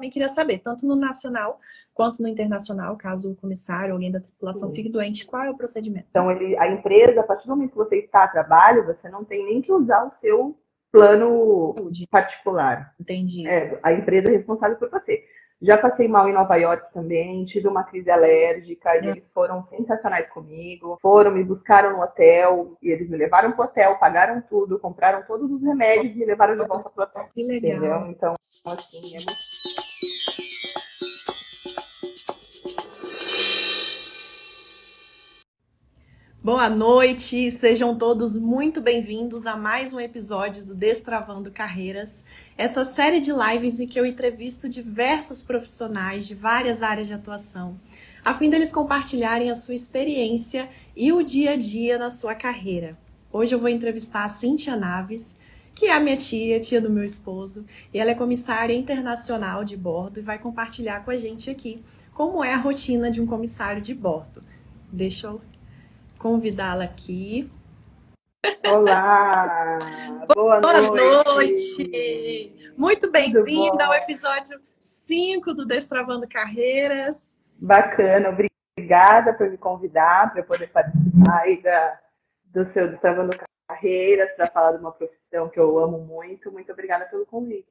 também queria saber, tanto no nacional quanto no internacional, caso o comissário, alguém da tripulação fique doente, qual é o procedimento? Então, a empresa, a partir do momento que você está a trabalho, você não tem nem que usar o seu plano particular. Entendi. A empresa é responsável por você. Já passei mal em Nova York também, tive uma crise alérgica e eles foram sensacionais comigo. Foram, me buscaram no hotel e eles me levaram para o hotel, pagaram tudo, compraram todos os remédios e me levaram de volta para o hotel. Que legal. Entendeu? Então, assim, é muito... Boa noite, sejam todos muito bem-vindos a mais um episódio do Destravando Carreiras, essa série de lives em que eu entrevisto diversos profissionais de várias áreas de atuação, a fim deles compartilharem a sua experiência e o dia a dia na sua carreira. Hoje eu vou entrevistar a Cíntia Naves, que é a minha tia do meu esposo, e ela é comissária internacional de bordo e vai compartilhar com a gente aqui como é a rotina de um comissário de bordo. Deixa eu convidá-la aqui. Olá! Boa noite! Muito bem-vinda ao episódio 5 do Destravando Carreiras. Bacana, obrigada por me convidar para eu poder participar aí do seu Destravando Carreiras, para falar de uma profissão que eu amo muito. Muito obrigada pelo convite.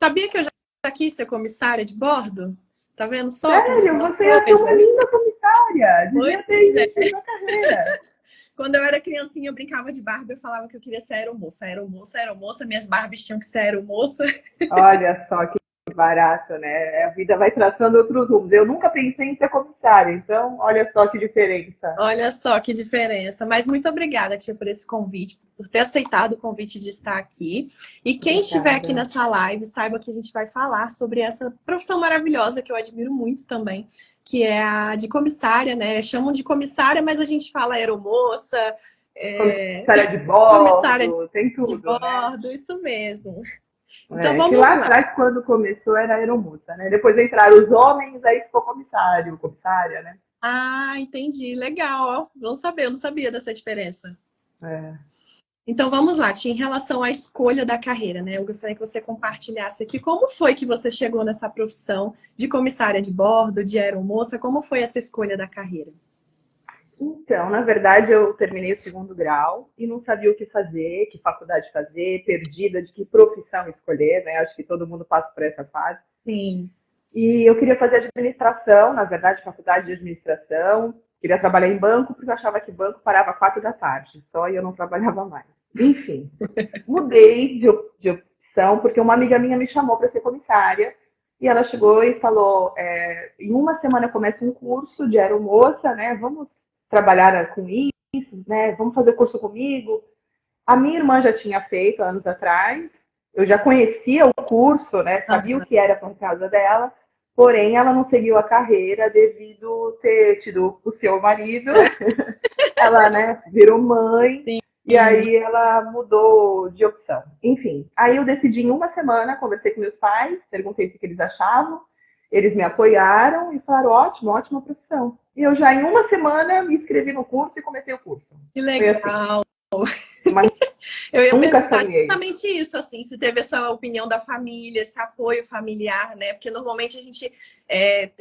Sabia que eu já quis ser comissária de bordo? Tá vendo só? Sério? Você é uma linda comissária! Devia ter investido na carreira. Quando eu era criancinha, eu brincava de Barbie, eu falava que eu queria ser aeromoça. Aeromoça, minhas Barbies tinham que ser aeromoça. Olha só que barato, né? A vida vai traçando outros rumos. Eu nunca pensei em ser comissária, então olha só que diferença. Olha só que diferença. Mas muito obrigada, tia, por esse convite, por ter aceitado o convite de estar aqui. E quem estiver aqui nessa live, saiba que a gente vai falar sobre essa profissão maravilhosa que eu admiro muito também, que é a de comissária, né? Chamam de comissária, mas a gente fala aeromoça, comissária de bordo, tem tudo, de bordo, né? Isso mesmo. Então vamos lá. Atrás, quando começou, era aeromoça, né? Depois entraram os homens, aí ficou comissária, né? Ah, entendi. Legal, ó. Vamos saber, eu não sabia dessa diferença. É. Então vamos lá, Tia, em relação à escolha da carreira, né? Eu gostaria que você compartilhasse aqui como foi que você chegou nessa profissão de comissária de bordo, de aeromoça, como foi essa escolha da carreira? Então, na verdade, eu terminei o 2º grau e não sabia o que fazer, que faculdade fazer, perdida de que profissão escolher, né? Acho que todo mundo passa por essa fase. Sim. E eu queria fazer administração, na verdade, faculdade de administração. Queria trabalhar em banco, porque eu achava que banco parava 4 da tarde, só e eu não trabalhava mais. Enfim, mudei de opção, porque uma amiga minha me chamou para ser comissária, e ela chegou e falou, em uma semana eu começo um curso de aeromoça, né? Vamos trabalhar com isso, né? Vamos fazer curso comigo. A minha irmã já tinha feito anos atrás, eu já conhecia o curso, né? Sabia o que era por causa dela, porém ela não seguiu a carreira devido ter tido o seu marido. Ela, né, virou mãe. Sim. E aí ela mudou de opção. Enfim, aí eu decidi em uma semana, conversei com meus pais, perguntei o que eles achavam, eles me apoiaram e falaram, ótima profissão. E eu já em uma semana me inscrevi no curso e comecei o curso. Que legal! Assim. Mas eu ia nunca perguntar sonhei. Exatamente isso, assim, se teve essa opinião da família, esse apoio familiar, né? Porque normalmente a gente,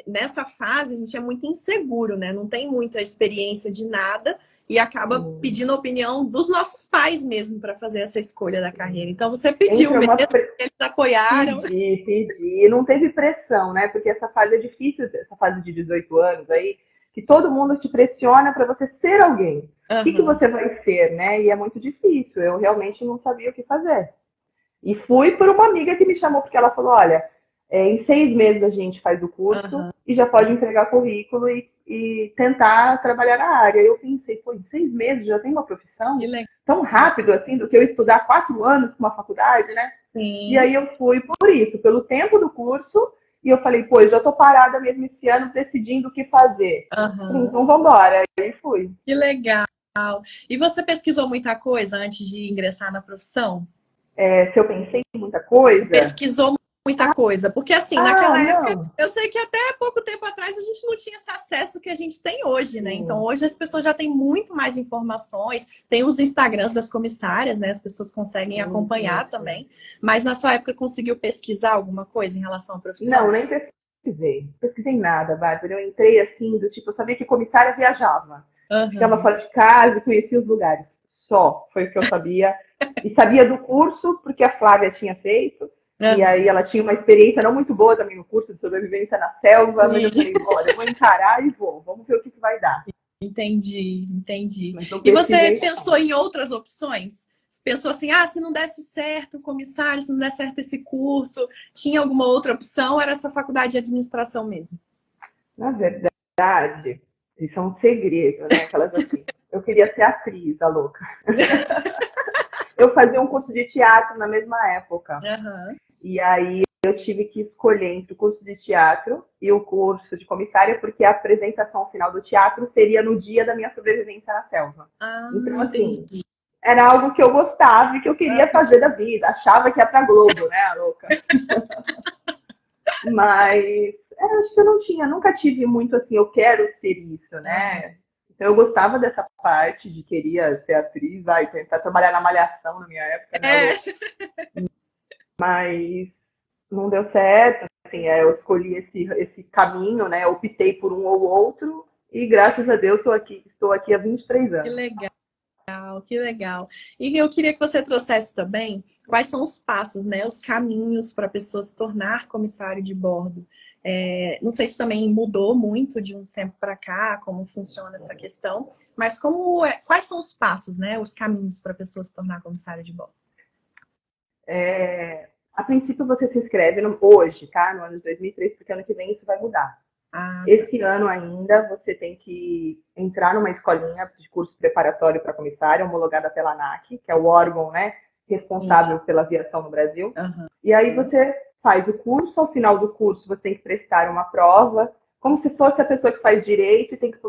nessa fase, a gente é muito inseguro, né? Não tem muita experiência de nada e acaba pedindo a opinião dos nossos pais mesmo para fazer essa escolha da carreira. Então você pediu mesmo, eles apoiaram. Pedi. Não teve pressão, né? Porque essa fase é difícil, essa fase de 18 anos aí, que todo mundo te pressiona para você ser alguém. O que você vai ser, né? E é muito difícil. Eu realmente não sabia o que fazer. E fui por uma amiga que me chamou, porque ela falou, olha, em 6 meses a gente faz o curso e já pode entregar currículo e tentar trabalhar na área. Eu pensei, pô, em 6 meses já tem uma profissão? Tão rápido assim, do que eu estudar 4 anos com uma faculdade, né? Sim. E aí eu fui por isso, pelo tempo do curso. E eu falei, pô, eu já tô parada mesmo esse ano decidindo o que fazer. Então vamos embora. E aí fui. Que legal. E você pesquisou muita coisa antes de ingressar na profissão? Se eu pensei em muita coisa... Pesquisou muita coisa, porque assim, Ah, naquela época, não. eu sei que até pouco tempo atrás a gente não tinha esse acesso que a gente tem hoje, né? Então Sim, hoje as pessoas já têm muito mais informações, tem os Instagrams das comissárias, né? As pessoas conseguem sim, sim, acompanhar sim. também, mas na sua época conseguiu pesquisar alguma coisa em relação à Não, profissão? nem pesquisei. Não pesquisei nada, Bárbara. Eu entrei assim, do tipo, eu sabia que comissária viajava. Ficava Aham. fora de casa e conhecia os lugares. Só foi o que eu sabia. E sabia do curso, porque a Flávia tinha feito. E aí Aham. ela tinha uma experiência não muito boa também no curso de sobrevivência na selva, mas eu Sim. falei, olha, eu vou encarar e vou. Vamos ver o que vai dar. Entendi, entendi. Mas não E você pesquisei, pensou não. em outras opções? Pensou assim, ah, se não desse certo o comissário, se não der certo esse curso, tinha alguma outra opção ou era essa faculdade de administração mesmo? Na verdade, isso é um segredo, né? Aquelas assim. Eu queria ser atriz, a louca. Eu fazia um curso de teatro na mesma época. Aham. E aí eu tive que escolher entre o curso de teatro e o curso de comissária, porque a apresentação final do teatro seria no dia da minha sobrevivência na selva. Ah, Então, assim, entendi. era algo que eu gostava e que eu queria fazer da vida. Achava que ia pra Globo, né, a louca? Mas acho que eu não tinha, nunca tive muito assim, eu quero ser isso, Aham. né? Então eu gostava dessa parte de queria ser atriz, ai, tentar trabalhar na Malhação na minha época, né, a É, louca? Mas não deu certo, assim, eu escolhi esse caminho, né? Eu optei por um ou outro e graças a Deus estou aqui há 23 que anos. legal, que legal. E eu queria que você trouxesse também quais são os passos, né, os caminhos para a pessoa se tornar comissário de bordo. Não sei se também mudou muito de um tempo para cá, como funciona essa questão, mas quais são os passos, né, os caminhos para a pessoa se tornar comissário de bordo? A princípio você se inscreve hoje, tá? No ano de 2003, porque ano que vem isso vai mudar. Ah, tá. Esse ano ainda você tem que entrar numa escolinha de curso preparatório para comissário, homologada pela ANAC, que é o órgão, né, Sim. responsável pela aviação no Brasil. Aham. E aí você faz o curso, ao final do curso você tem que prestar uma prova, como se fosse a pessoa que faz direito e tem que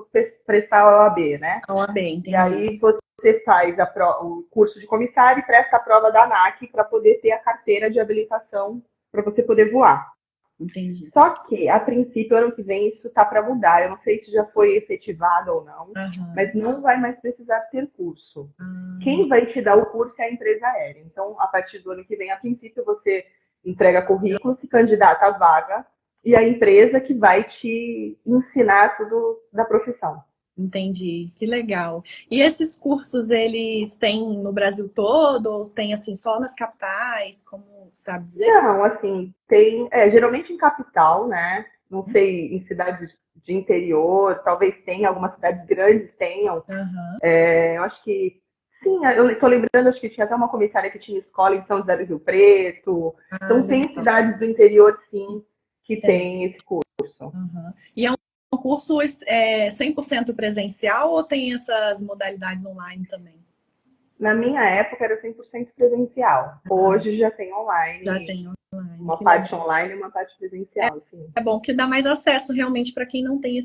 prestar a OAB, né? A OAB, E entendi. aí você faz o curso de comissário e presta a prova da ANAC para poder ter a carteira de habilitação para você poder voar. Entendi. Só que, a princípio, ano que vem isso está para mudar. Eu não sei se já foi efetivado ou não, Aham. mas não vai mais precisar ter curso. Ah, Quem vai te dar o curso é a empresa aérea. Então, a partir do ano que vem, a princípio, você entrega currículo, se candidata à vaga e a empresa que vai te ensinar tudo da profissão. entendi. Que legal. E esses cursos, eles têm no Brasil todo ou tem assim só nas capitais, como sabe dizer? Não, assim, tem, geralmente em capital, né? Não sei, em cidades de interior, talvez tenha, algumas cidades grandes tenham. Aham. Eu acho que, sim, eu estou lembrando, acho que tinha até uma comissária que tinha escola em São José do Rio Preto. Ah, Então, tem legal. cidades do interior, sim, que Tem. tem esse curso. Aham. E é um curso 100% presencial ou tem essas modalidades online também? Na minha época, era 100% presencial. Ah, Hoje já tem já online, tem online. uma Que parte legal. online e uma parte presencial, sim. É bom que dá mais acesso realmente para quem não tem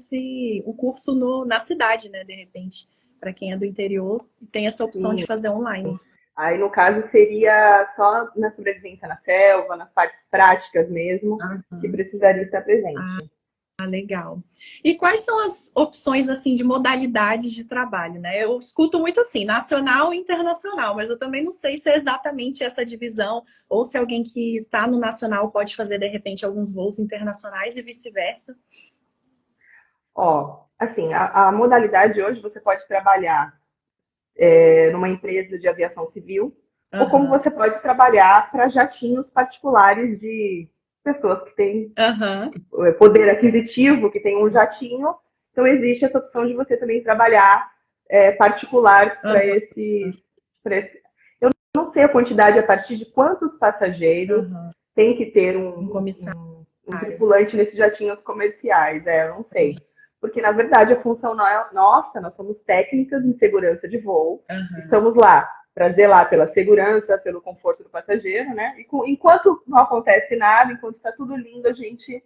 o curso na cidade, né? De repente, para quem é do interior, tem essa opção de Sim. fazer online. Aí, no caso, seria só na sobrevivência na selva, nas partes práticas mesmo, que Aham. precisaria estar presente. Ah, legal. E quais são as opções assim de modalidades de trabalho, né? Eu escuto muito assim, nacional e internacional, mas eu também não sei se é exatamente essa divisão ou se alguém que está no nacional pode fazer de repente alguns voos internacionais e vice-versa. Ó, assim, a modalidade hoje você pode trabalhar numa empresa de aviação civil, ou como Aham. você pode trabalhar para jatinhos particulares de pessoas que têm Aham. poder aquisitivo, que têm um jatinho. Então, existe essa opção de você também trabalhar particular para Aham. esse. Eu não sei a quantidade a partir de quantos passageiros Aham. tem que ter Um comissário. um tripulante nesses jatinhos comerciais. Eu não sei. Porque, na verdade, a função nossa, nós somos técnicas em segurança de voo, Aham. estamos lá para zelar pela segurança, pelo conforto do passageiro, né? E enquanto não acontece nada, enquanto está tudo lindo, a gente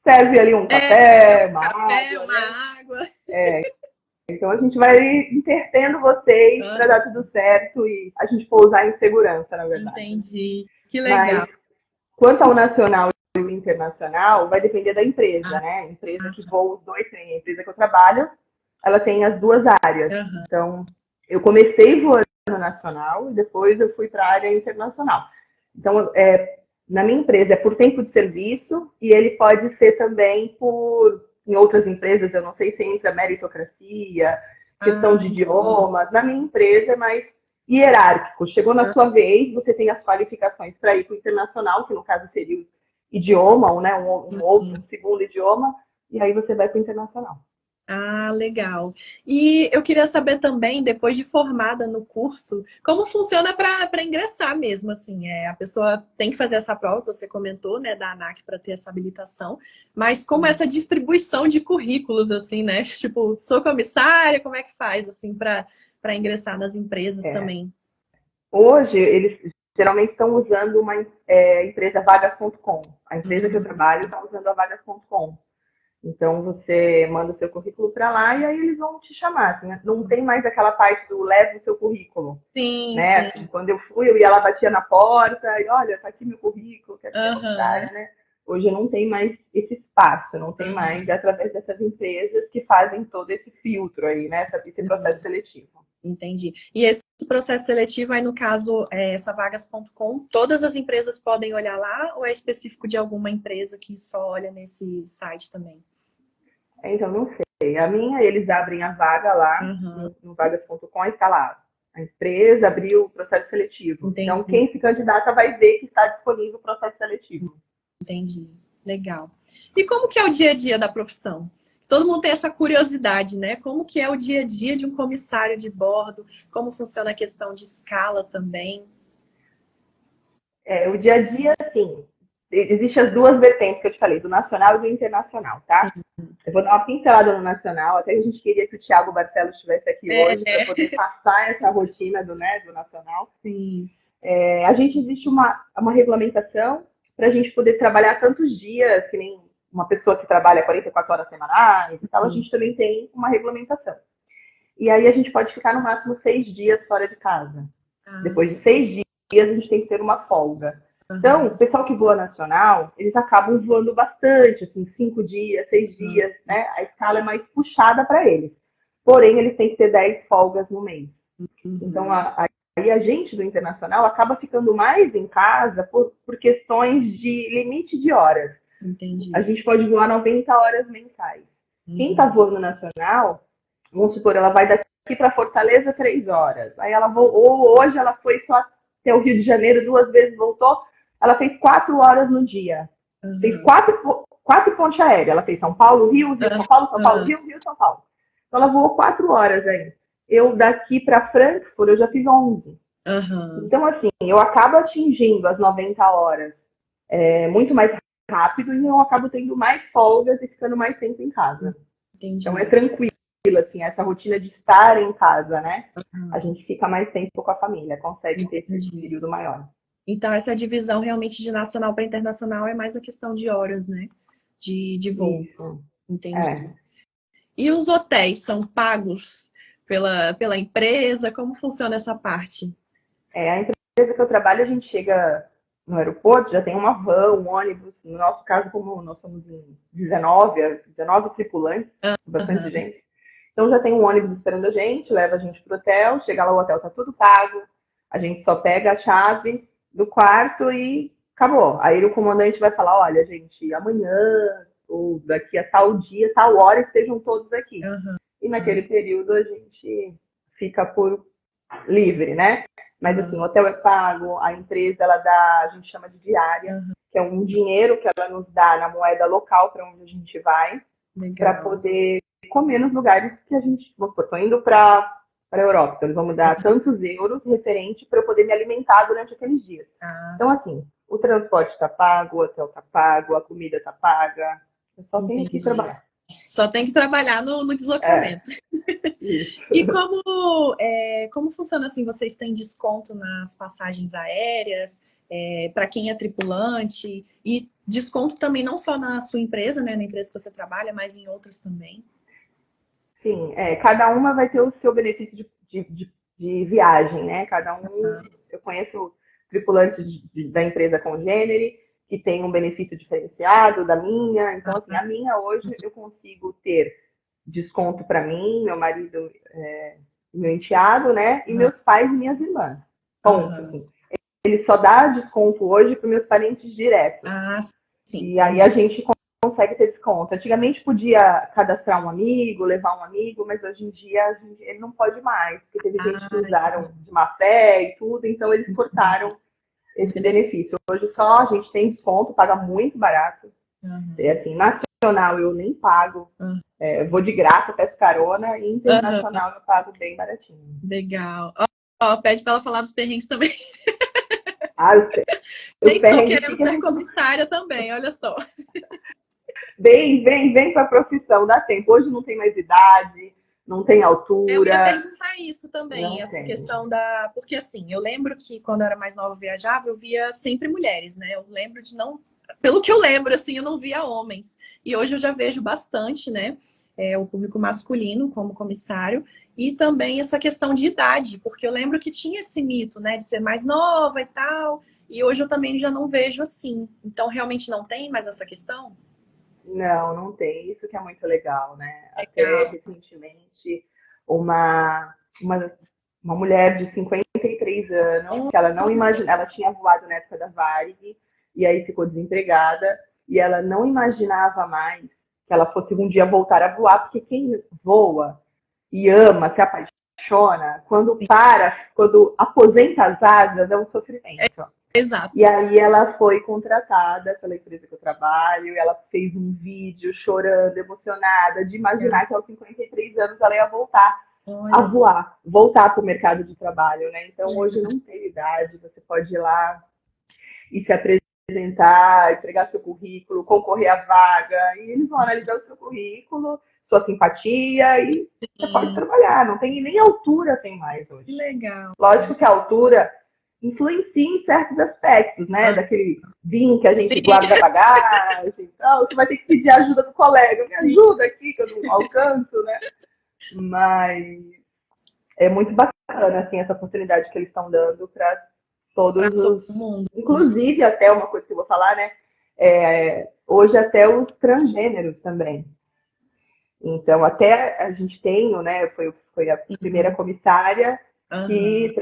serve ali um É café, um uma café, água, uma né? água. Então a gente vai intertendo vocês para Aham. dar tudo certo e a gente pousar em segurança, na verdade. Entendi. Que Mas legal. quanto ao nacional internacional vai depender da empresa, né? A empresa que voa os dois, tem a empresa que eu trabalho, ela tem as duas áreas. Então, eu comecei voando nacional e depois eu fui para a área internacional. Então, na minha empresa é por tempo de serviço e ele pode ser também em outras empresas, eu não sei se entra meritocracia, questão de idiomas. Na minha empresa é mais hierárquico. Chegou na sua vez, você tem as qualificações para ir para o internacional, que no caso seria o idioma, ou, né, um segundo idioma, e aí você vai para o internacional. Ah, legal. E eu queria saber também, depois de formada no curso, como funciona para ingressar mesmo, assim. A pessoa tem que fazer essa prova, que você comentou, né, da ANAC para ter essa habilitação, mas como essa distribuição de currículos, assim, né? Tipo, sou comissária, como é que faz, assim, para ingressar nas empresas também? Hoje, eles geralmente estão usando uma empresa vagas.com. A empresa que eu trabalho está usando a vagas.com. Então, você manda o seu currículo para lá e aí eles vão te chamar. Assim, né? Não tem mais aquela parte do leve o seu currículo. Sim, né? sim. Quando eu fui, eu ia lá, batia na porta e olha, tá aqui meu currículo, quero ser comissária, né? Hoje não tem mais esse espaço, não tem mais através dessas empresas que fazem todo esse filtro aí, né? Esse processo seletivo. Entendi. E esse processo seletivo aí, no caso, essa vagas.com, todas as empresas podem olhar lá ou é específico de alguma empresa que só olha nesse site também? Então, não sei. A minha, eles abrem a vaga lá no vagas.com e está lá. A empresa abriu o processo seletivo. Entendi. Então, quem se candidata vai ver que está disponível o processo seletivo. Entendi. Legal. E como que é o dia a dia da profissão? Todo mundo tem essa curiosidade, né? Como que é o dia a dia de um comissário de bordo? Como funciona a questão de escala também? O dia a dia, assim, existem as duas vertentes que eu te falei, do nacional e do internacional, tá? Eu vou dar uma pincelada no nacional, até a gente queria que o Thiago Barcelos estivesse aqui hoje para poder passar essa rotina do nacional. Sim. A gente existe uma regulamentação para a gente poder trabalhar tantos dias, que nem uma pessoa que trabalha 44 horas semanais e tal, a gente também tem uma regulamentação. E aí a gente pode ficar no máximo 6 dias fora de casa. Depois de 6 dias, a gente tem que ter uma folga. Então, o pessoal que voa nacional, eles acabam voando bastante, assim, 5 dias, 6 dias, né? A escala é mais puxada para eles. Porém, eles têm que ter 10 folgas no mês. Então, aí a gente do internacional acaba ficando mais em casa por questões de limite de horas. Entendi. A gente pode voar 90 horas mensais. Quem está voando nacional, vamos supor, ela vai daqui para Fortaleza 3 horas. Aí ela voou, hoje ela foi só até o Rio de Janeiro 2 vezes, voltou. Ela fez 4 horas no dia. Fez 4 pontes aéreas. Ela fez São Paulo, Rio, Rio, São Paulo, São Paulo, Rio, Rio, São Paulo. Então ela voou 4 horas aí. Eu daqui para Frankfurt, eu já fiz 11. Então, assim, eu acabo atingindo as 90 horas muito mais rápido e eu acabo tendo mais folgas e ficando mais tempo em casa. Entendi. Então é tranquilo, assim, essa rotina de estar em casa, né? A gente fica mais tempo com a família, consegue ter esse período maior. Então, essa divisão realmente de nacional para internacional é mais a questão de horas, né? De voo. Isso. Entendi. E os hotéis são pagos pela empresa? Como funciona essa parte? A empresa que eu trabalho, a gente chega no aeroporto, já tem uma van, um ônibus. No nosso caso, como nós somos em 19 tripulantes, bastante gente. Então já tem um ônibus esperando a gente, leva a gente pro hotel, chega lá, o hotel tá tudo pago, a gente só pega a chave do quarto e acabou. Aí o comandante vai falar, olha, gente, amanhã ou daqui a tal dia, tal hora, estejam todos aqui. E naquele período a gente fica por livre, né? Mas assim, o hotel é pago, a empresa ela dá, a gente chama de diária, que é um dinheiro que ela nos dá na moeda local para onde a gente vai, para poder comer nos lugares que a gente, estou indo para a Europa, então eles vão me dar tantos euros referente para eu poder me alimentar durante aqueles dias. Então, assim, o transporte está pago, o hotel está pago, a comida está paga, eu só tenho que trabalhar. Só tem que trabalhar no deslocamento. E como funciona assim? Vocês têm desconto nas passagens aéreas, para quem é tripulante? E desconto também não só na sua empresa, né? Na empresa que você trabalha, mas em outras também? Sim, cada uma vai ter o seu benefício de viagem, né? Cada um, eu conheço tripulantes da empresa Congênere, que tem um benefício diferenciado da minha. Então, assim, a minha hoje eu consigo ter desconto para mim, meu marido, meu enteado, né? E meus pais e minhas irmãs. Ponto. Assim. Ele só dá desconto hoje para meus parentes diretos. Sim. E aí a gente consegue ter desconto. Antigamente podia cadastrar um amigo, levar um amigo, mas hoje em dia ele não pode mais, porque teve gente que usaram de má fé e tudo, então eles cortaram esse benefício. Hoje só a gente tem desconto, paga muito barato. Assim, nacional eu nem pago. Vou de graça, peço carona, e internacional eu pago bem baratinho. Legal. Pede para ela falar dos perrengues também. Eu estou querendo ser comissária também, olha só. Vem para a profissão, dá tempo. Hoje não tem mais idade, não tem altura. Eu ia perguntar isso também, essa questão da... Porque assim, eu lembro que quando eu era mais nova viajava, eu via sempre mulheres, né? Eu lembro de não... Pelo que eu lembro, assim, eu não via homens. E hoje eu já vejo bastante, né? O público masculino como comissário. E também essa questão de idade, porque eu lembro que tinha esse mito, né? De ser mais nova e tal. E hoje eu também já não vejo assim. Então, realmente não tem mais essa questão? Não tem. Isso que é muito legal, né? Até recentemente, uma mulher de 53 anos, que ela não imagina, ela tinha voado na época da Varig, e aí ficou desempregada, e ela não imaginava mais que ela fosse um dia voltar a voar, porque quem voa e ama, se apaixona, quando aposenta as asas, é um sofrimento. Exato. E aí ela foi contratada pela empresa que eu trabalho, e ela fez um vídeo chorando, emocionada, de imaginar que aos 53 anos ela ia voltar a voar, voltar para o mercado de trabalho, né? Então hoje não tem idade, você pode ir lá e se apresentar, entregar seu currículo, concorrer à vaga, e eles vão analisar o seu currículo, sua simpatia, e você pode trabalhar. Não tem nem altura tem mais hoje. Legal. Lógico que a altura influencia em certos aspectos, né? Daquele vinho que a gente guarda da bagagem. Então, você vai ter que pedir ajuda do colega. Me ajuda aqui, que eu não alcanço, né? Mas é muito bacana, assim, essa oportunidade que eles estão dando para todo mundo. Inclusive, até uma coisa que eu vou falar, né? Hoje até os transgêneros também. Então, até a gente tem, né? Foi a primeira comissária que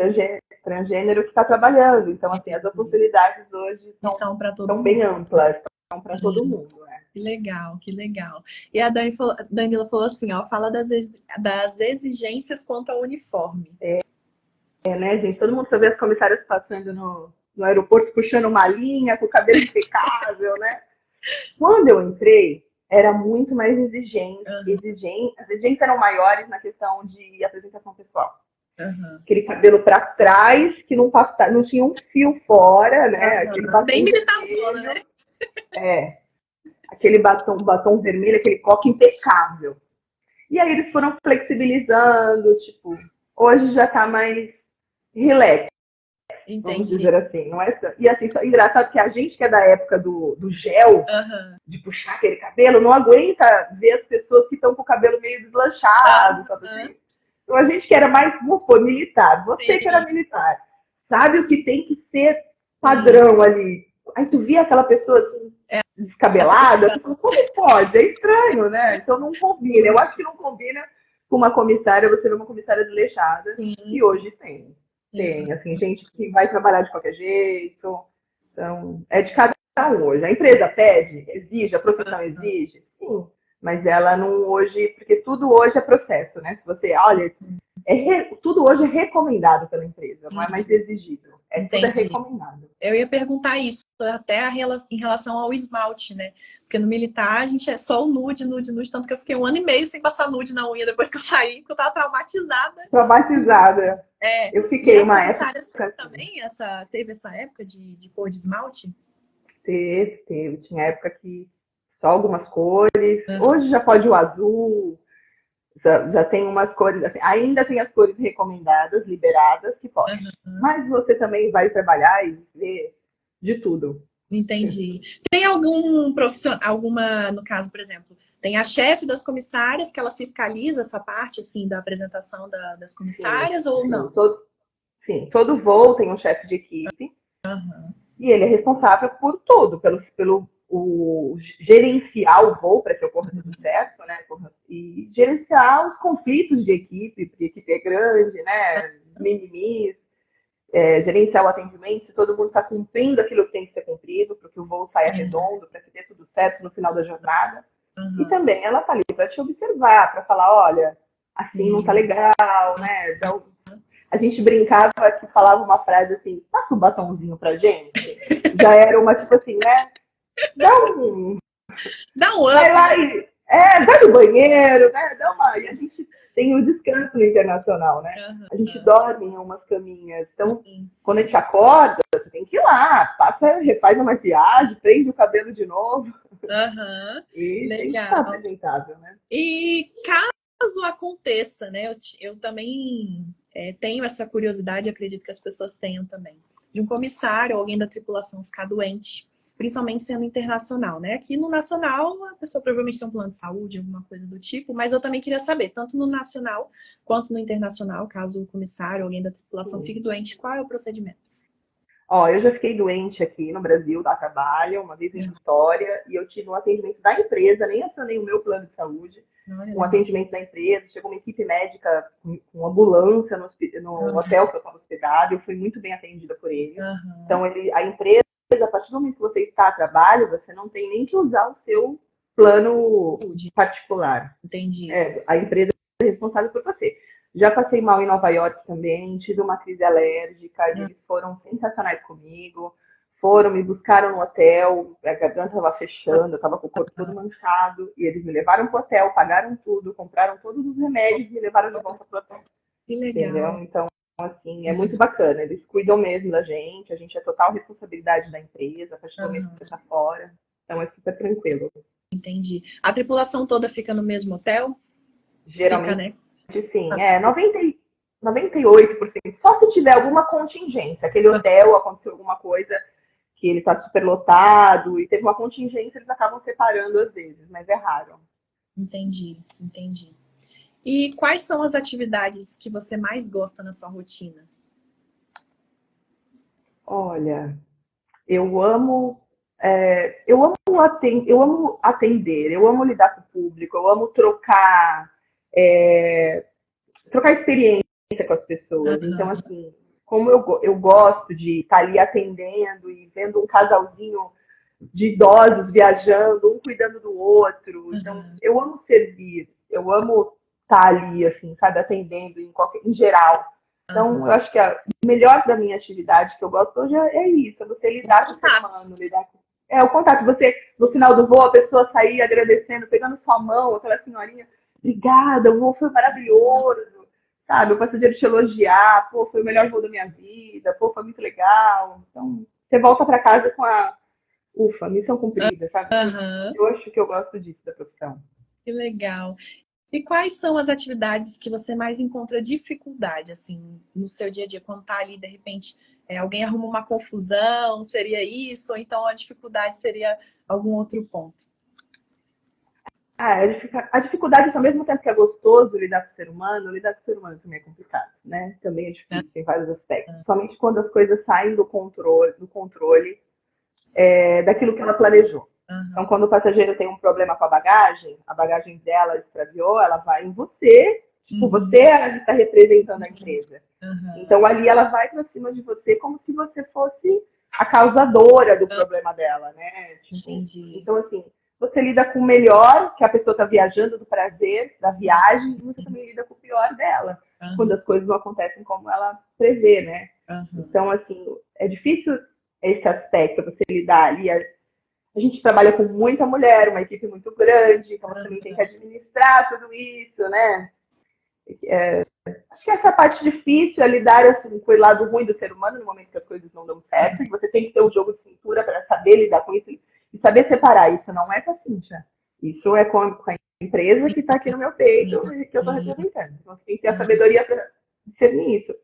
transgênero que está trabalhando. Então, assim, as oportunidades hoje estão bem amplas, estão para todo mundo, né? Que legal. E a Danila falou assim, ó, fala das exigências quanto ao uniforme. Né, gente? Todo mundo só vê as comissárias passando no aeroporto, puxando uma linha, com o cabelo impecável, né? Quando eu entrei, era muito mais exigente. As exigências eram maiores na questão de apresentação pessoal. Aquele cabelo para trás, que não tinha um fio fora, né? Aquele batom bem militarzona, né? Aquele batom vermelho, aquele coque impecável. E aí eles foram flexibilizando, tipo, hoje já tá mais relax. Entendi. Vamos dizer assim, não é? E assim, só engraçado que a gente que é da época do gel, de puxar aquele cabelo, não aguenta ver as pessoas que estão com o cabelo meio deslanchado, sabe assim? Então a gente que era mais, militar, você que era militar, sabe o que tem que ser padrão ali. Aí tu via aquela pessoa assim, descabelada, tu fala, como pode? É estranho, né? Então não combina. Eu acho que não combina com uma comissária, você vê uma comissária desleixada, e hoje tem. Tem, assim, gente que vai trabalhar de qualquer jeito. Então, é de cada um hoje. A empresa pede, exige, a profissão exige, sim. Mas ela não hoje, porque tudo hoje é processo, né? Se você olha, tudo hoje é recomendado pela empresa, não é mais exigido. Tudo é recomendado. Eu ia perguntar isso, até em relação ao esmalte, né? Porque no militar a gente é só o nude, tanto que eu fiquei 1 ano e meio sem passar nude na unha depois que eu saí, porque eu tava traumatizada. Eu fiquei uma época. Também teve essa época de cor de esmalte? Teve. Tinha época que só algumas cores. Hoje já pode o azul. Já tem umas cores, assim, ainda tem as cores recomendadas, liberadas, que pode. Mas você também vai trabalhar e ver de tudo. Entendi. Tem algum profissional, no caso, por exemplo, tem a chefe das comissárias, que ela fiscaliza essa parte, assim, da apresentação das comissárias, ou não? Todo voo tem um chefe de equipe. E ele é responsável por tudo, pelo gerenciar o voo para que ocorra tudo certo, né? E gerenciar os conflitos de equipe, porque a equipe é grande, né? Os mimimis, gerenciar o atendimento, se todo mundo está cumprindo aquilo que tem que ser cumprido, para que o voo saia redondo, para que dê tudo certo no final da jornada. E também ela está ali para te observar, para falar, olha, assim não está legal, né? Então, a gente brincava que falava uma frase assim, passa um batonzinho pra gente. Já era uma tipo assim, né? Dá um. Dá um Vai up, lá né? e. Vai no banheiro, né? Dá uma. E a gente tem o descanso no internacional, né? A gente dorme em umas caminhas. Então, quando a gente acorda, você tem que ir lá, passa, refaz uma maquiagem, prende o cabelo de novo. E tem que estar Legal. apresentável, né? E caso aconteça, né? Eu também tenho essa curiosidade, acredito que as pessoas tenham também, de um comissário ou alguém da tripulação ficar doente, principalmente sendo internacional, né? Aqui no nacional, a pessoa provavelmente tem um plano de saúde, alguma coisa do tipo, mas eu também queria saber, tanto no nacional quanto no internacional, caso o comissário ou alguém da tripulação fique doente, qual é o procedimento? Ó, eu já fiquei doente aqui no Brasil, da trabalho, uma vez em Vitória, e eu tive um atendimento da empresa, nem acionei o meu plano de saúde, um atendimento da empresa, chegou uma equipe médica com ambulância no hotel que eu estava hospedado, eu fui muito bem atendida por ele. Então, a empresa, a partir do momento que você está a trabalho, você não tem nem que usar o seu plano particular. Entendi. A empresa é responsável por você. Já passei mal em Nova York também, tive uma crise alérgica, e eles foram sensacionais comigo, me buscaram no hotel, a garganta estava fechando, eu estava com o corpo todo manchado, e eles me levaram para o hotel, pagaram tudo, compraram todos os remédios e me levaram de volta para o hotel. Que legal. Entendeu? Então, assim, é muito bacana, eles cuidam mesmo da gente, a gente é total responsabilidade da empresa, a partir do momento que você está fora, então é super tranquilo. Entendi. A tripulação toda fica no mesmo hotel? Geralmente, Fica, né? sim. 98%. Só se tiver alguma contingência. Aquele hotel aconteceu alguma coisa que ele está super lotado e teve uma contingência, eles acabam separando às vezes, mas é raro. Entendi. E quais são as atividades que você mais gosta na sua rotina? Olha, eu amo atender, eu amo lidar com o público, eu amo trocar experiência com as pessoas. Então, assim, como eu gosto de estar ali atendendo e vendo um casalzinho de idosos viajando, um cuidando do outro. Então, eu amo servir, eu amo estar ali, assim, sabe, atendendo em geral. Então, eu acho que o melhor da minha atividade que eu gosto hoje é isso, é você lidar com o ser humano, o contato. Você, no final do voo, a pessoa sair agradecendo, pegando sua mão, aquela senhorinha, obrigada, o voo foi maravilhoso, sabe? O passageiro te elogiar, pô, foi o melhor voo da minha vida, pô, foi muito legal. Então, você volta para casa com ufa, missão cumprida, sabe? Eu acho que eu gosto disso da profissão. Que legal. E quais são as atividades que você mais encontra dificuldade, assim, no seu dia a dia? Quando tá ali, de repente, alguém arruma uma confusão, seria isso? Ou então a dificuldade seria algum outro ponto? A dificuldade, ao mesmo tempo que é gostoso lidar com o ser humano também é complicado, né? Também é difícil em vários aspectos. Somente quando as coisas saem do controle daquilo que ela planejou. Então, quando o passageiro tem um problema com a bagagem dela extraviou, ela vai em você, tipo, você está representando a empresa. Então, ali ela vai para cima de você como se você fosse a causadora do problema dela, né? Tipo, então, assim, você lida com o melhor, que a pessoa está viajando, do prazer, da viagem, e você também lida com o pior dela, quando as coisas não acontecem como ela prevê, né? Então, assim, é difícil esse aspecto, você lidar ali. A gente trabalha com muita mulher, uma equipe muito grande, então você também tem que administrar tudo isso, né? Acho que essa parte difícil é lidar assim, com o lado ruim do ser humano no momento que as coisas não dão certo, e você tem que ter um jogo de cintura para saber lidar com isso e saber separar. Isso não é com a Cíntia. Isso é com a empresa que está aqui no meu peito e que eu estou representando. Então, você tem que ter a sabedoria para discernir isso.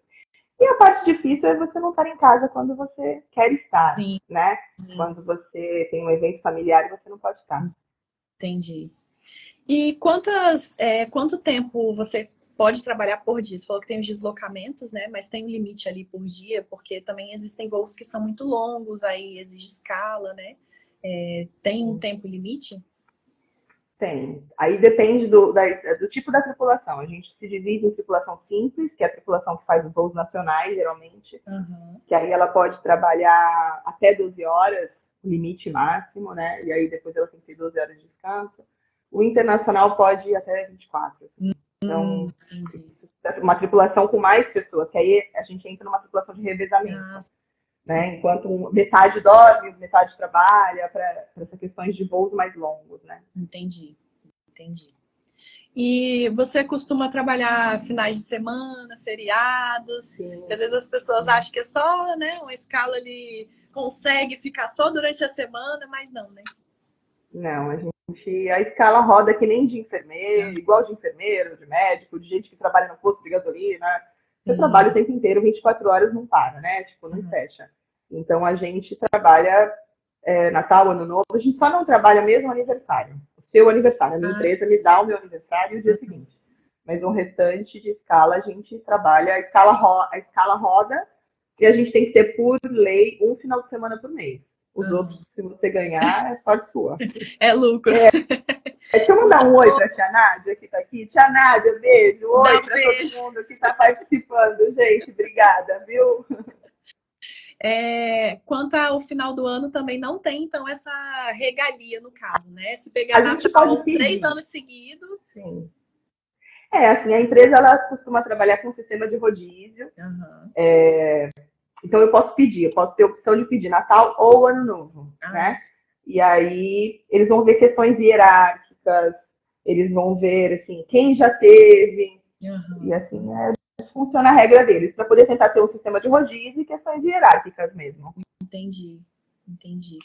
E a parte difícil é você não estar em casa quando você quer estar, né? Quando você tem um evento familiar e você não pode estar. Entendi. E quanto tempo você pode trabalhar por dia. Você falou que tem os deslocamentos, né? Mas tem um limite ali por dia, porque também existem voos que são muito longos, aí exige escala, né? Tem um tempo limite? Tem. Aí depende do tipo da tripulação. A gente se divide em tripulação simples, que é a tripulação que faz os voos nacionais, geralmente, que aí ela pode trabalhar até 12 horas, limite máximo, né? E aí depois ela tem que ter 12 horas de descanso. O internacional pode ir até 24. Então, uma tripulação com mais pessoas, que aí a gente entra numa tripulação de revezamento. Né? Enquanto metade dorme, metade trabalha, para essas questões de voos mais longos, né? Entendi. E você costuma trabalhar finais de semana, feriados? Sim. Às vezes as pessoas acham que é só, né, uma escala ali, consegue ficar só durante a semana, mas não, né? Não, a escala roda que nem de enfermeiro, igual de enfermeiro, de médico, de gente que trabalha no posto de gasolina. Você trabalha o tempo inteiro, 24 horas não para, né? Tipo, não fecha. Então a gente trabalha Natal, Ano Novo, a gente só não trabalha mesmo o aniversário. O seu aniversário, a minha empresa me dá o meu aniversário e o dia seguinte. Mas o restante de escala a gente trabalha, a escala roda e a gente tem que ter, por lei, um final de semana por mês. Os outros, se você ganhar, é sorte sua. É lucro. Deixa eu mandar um oi para a Tia Nádia, que está aqui. Tia Nádia, beijo. Oi para todo mundo que está participando, gente. Obrigada, viu? Quanto ao final do ano, também não tem, então, essa regalia, no caso, né? Se pegar a gente pode 3 anos seguidos... Sim. Assim, a empresa, ela costuma trabalhar com um sistema de rodízio. Então, eu posso ter a opção de pedir Natal ou Ano Novo, né? E aí, eles vão ver questões hierárquicas, eles vão ver, assim, quem já teve, e assim, funciona a regra deles, para poder tentar ter um sistema de rodízio e questões hierárquicas mesmo. Entendi.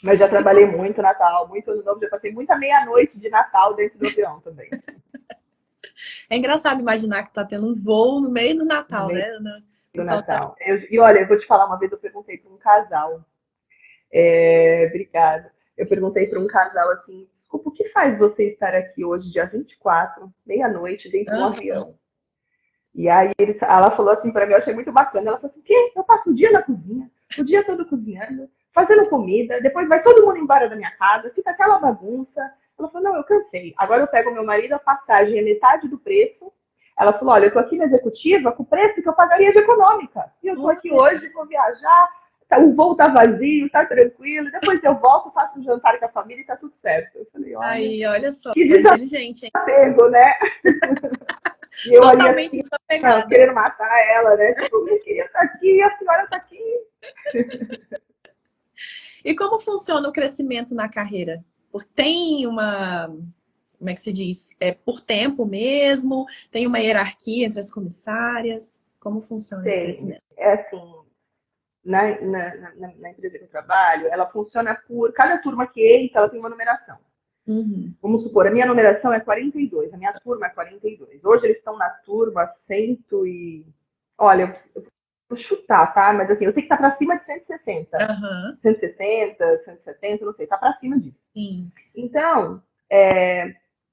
Mas já trabalhei muito Natal, muito Ano Novo, já passei muita meia-noite de Natal dentro do avião também. É engraçado imaginar que tá tendo um voo no meio do Natal, né? Do Natal. E olha, eu vou te falar, uma vez eu perguntei para um casal, obrigada, eu perguntei para um casal assim, desculpa, o que faz você estar aqui hoje, dia 24, meia-noite, dentro de um avião? E aí ela falou assim para mim, eu achei muito bacana, ela falou assim, o quê? Eu passo o dia na cozinha, o dia todo cozinhando, fazendo comida, depois vai todo mundo embora da minha casa, fica aquela bagunça. Ela falou, não, eu cansei. Agora eu pego meu marido, a passagem é metade do preço. Ela falou, olha, eu tô aqui na executiva com o preço que eu pagaria de econômica. E eu tô aqui hoje, vou viajar, o voo tá vazio, tá tranquilo. Depois eu volto, faço um jantar com a família e tá tudo certo. Eu falei, olha só, que inteligente, hein? Apego, né? E eu totalmente desapegada. Querendo matar ela, né? Tipo, eu queria estar aqui, a senhora tá aqui. E como funciona o crescimento na carreira? Tem uma... Como é que se diz? É por tempo mesmo? Tem uma hierarquia entre as comissárias? Como funciona esse crescimento? É assim, na empresa que eu trabalho, ela funciona por... Cada turma que entra, ela tem uma numeração. Vamos supor, a minha numeração é 42, a minha turma é 42. Hoje eles estão na turma 100 e... Olha, eu vou chutar, tá? Mas assim, eu sei que tá pra cima de 160. 160, 170, não sei, tá pra cima disso. Sim. Então,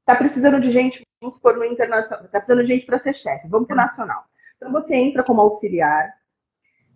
tá precisando de gente, vamos supor, no internacional, tá precisando de gente para ser chefe, vamos pro nacional. Então você entra como auxiliar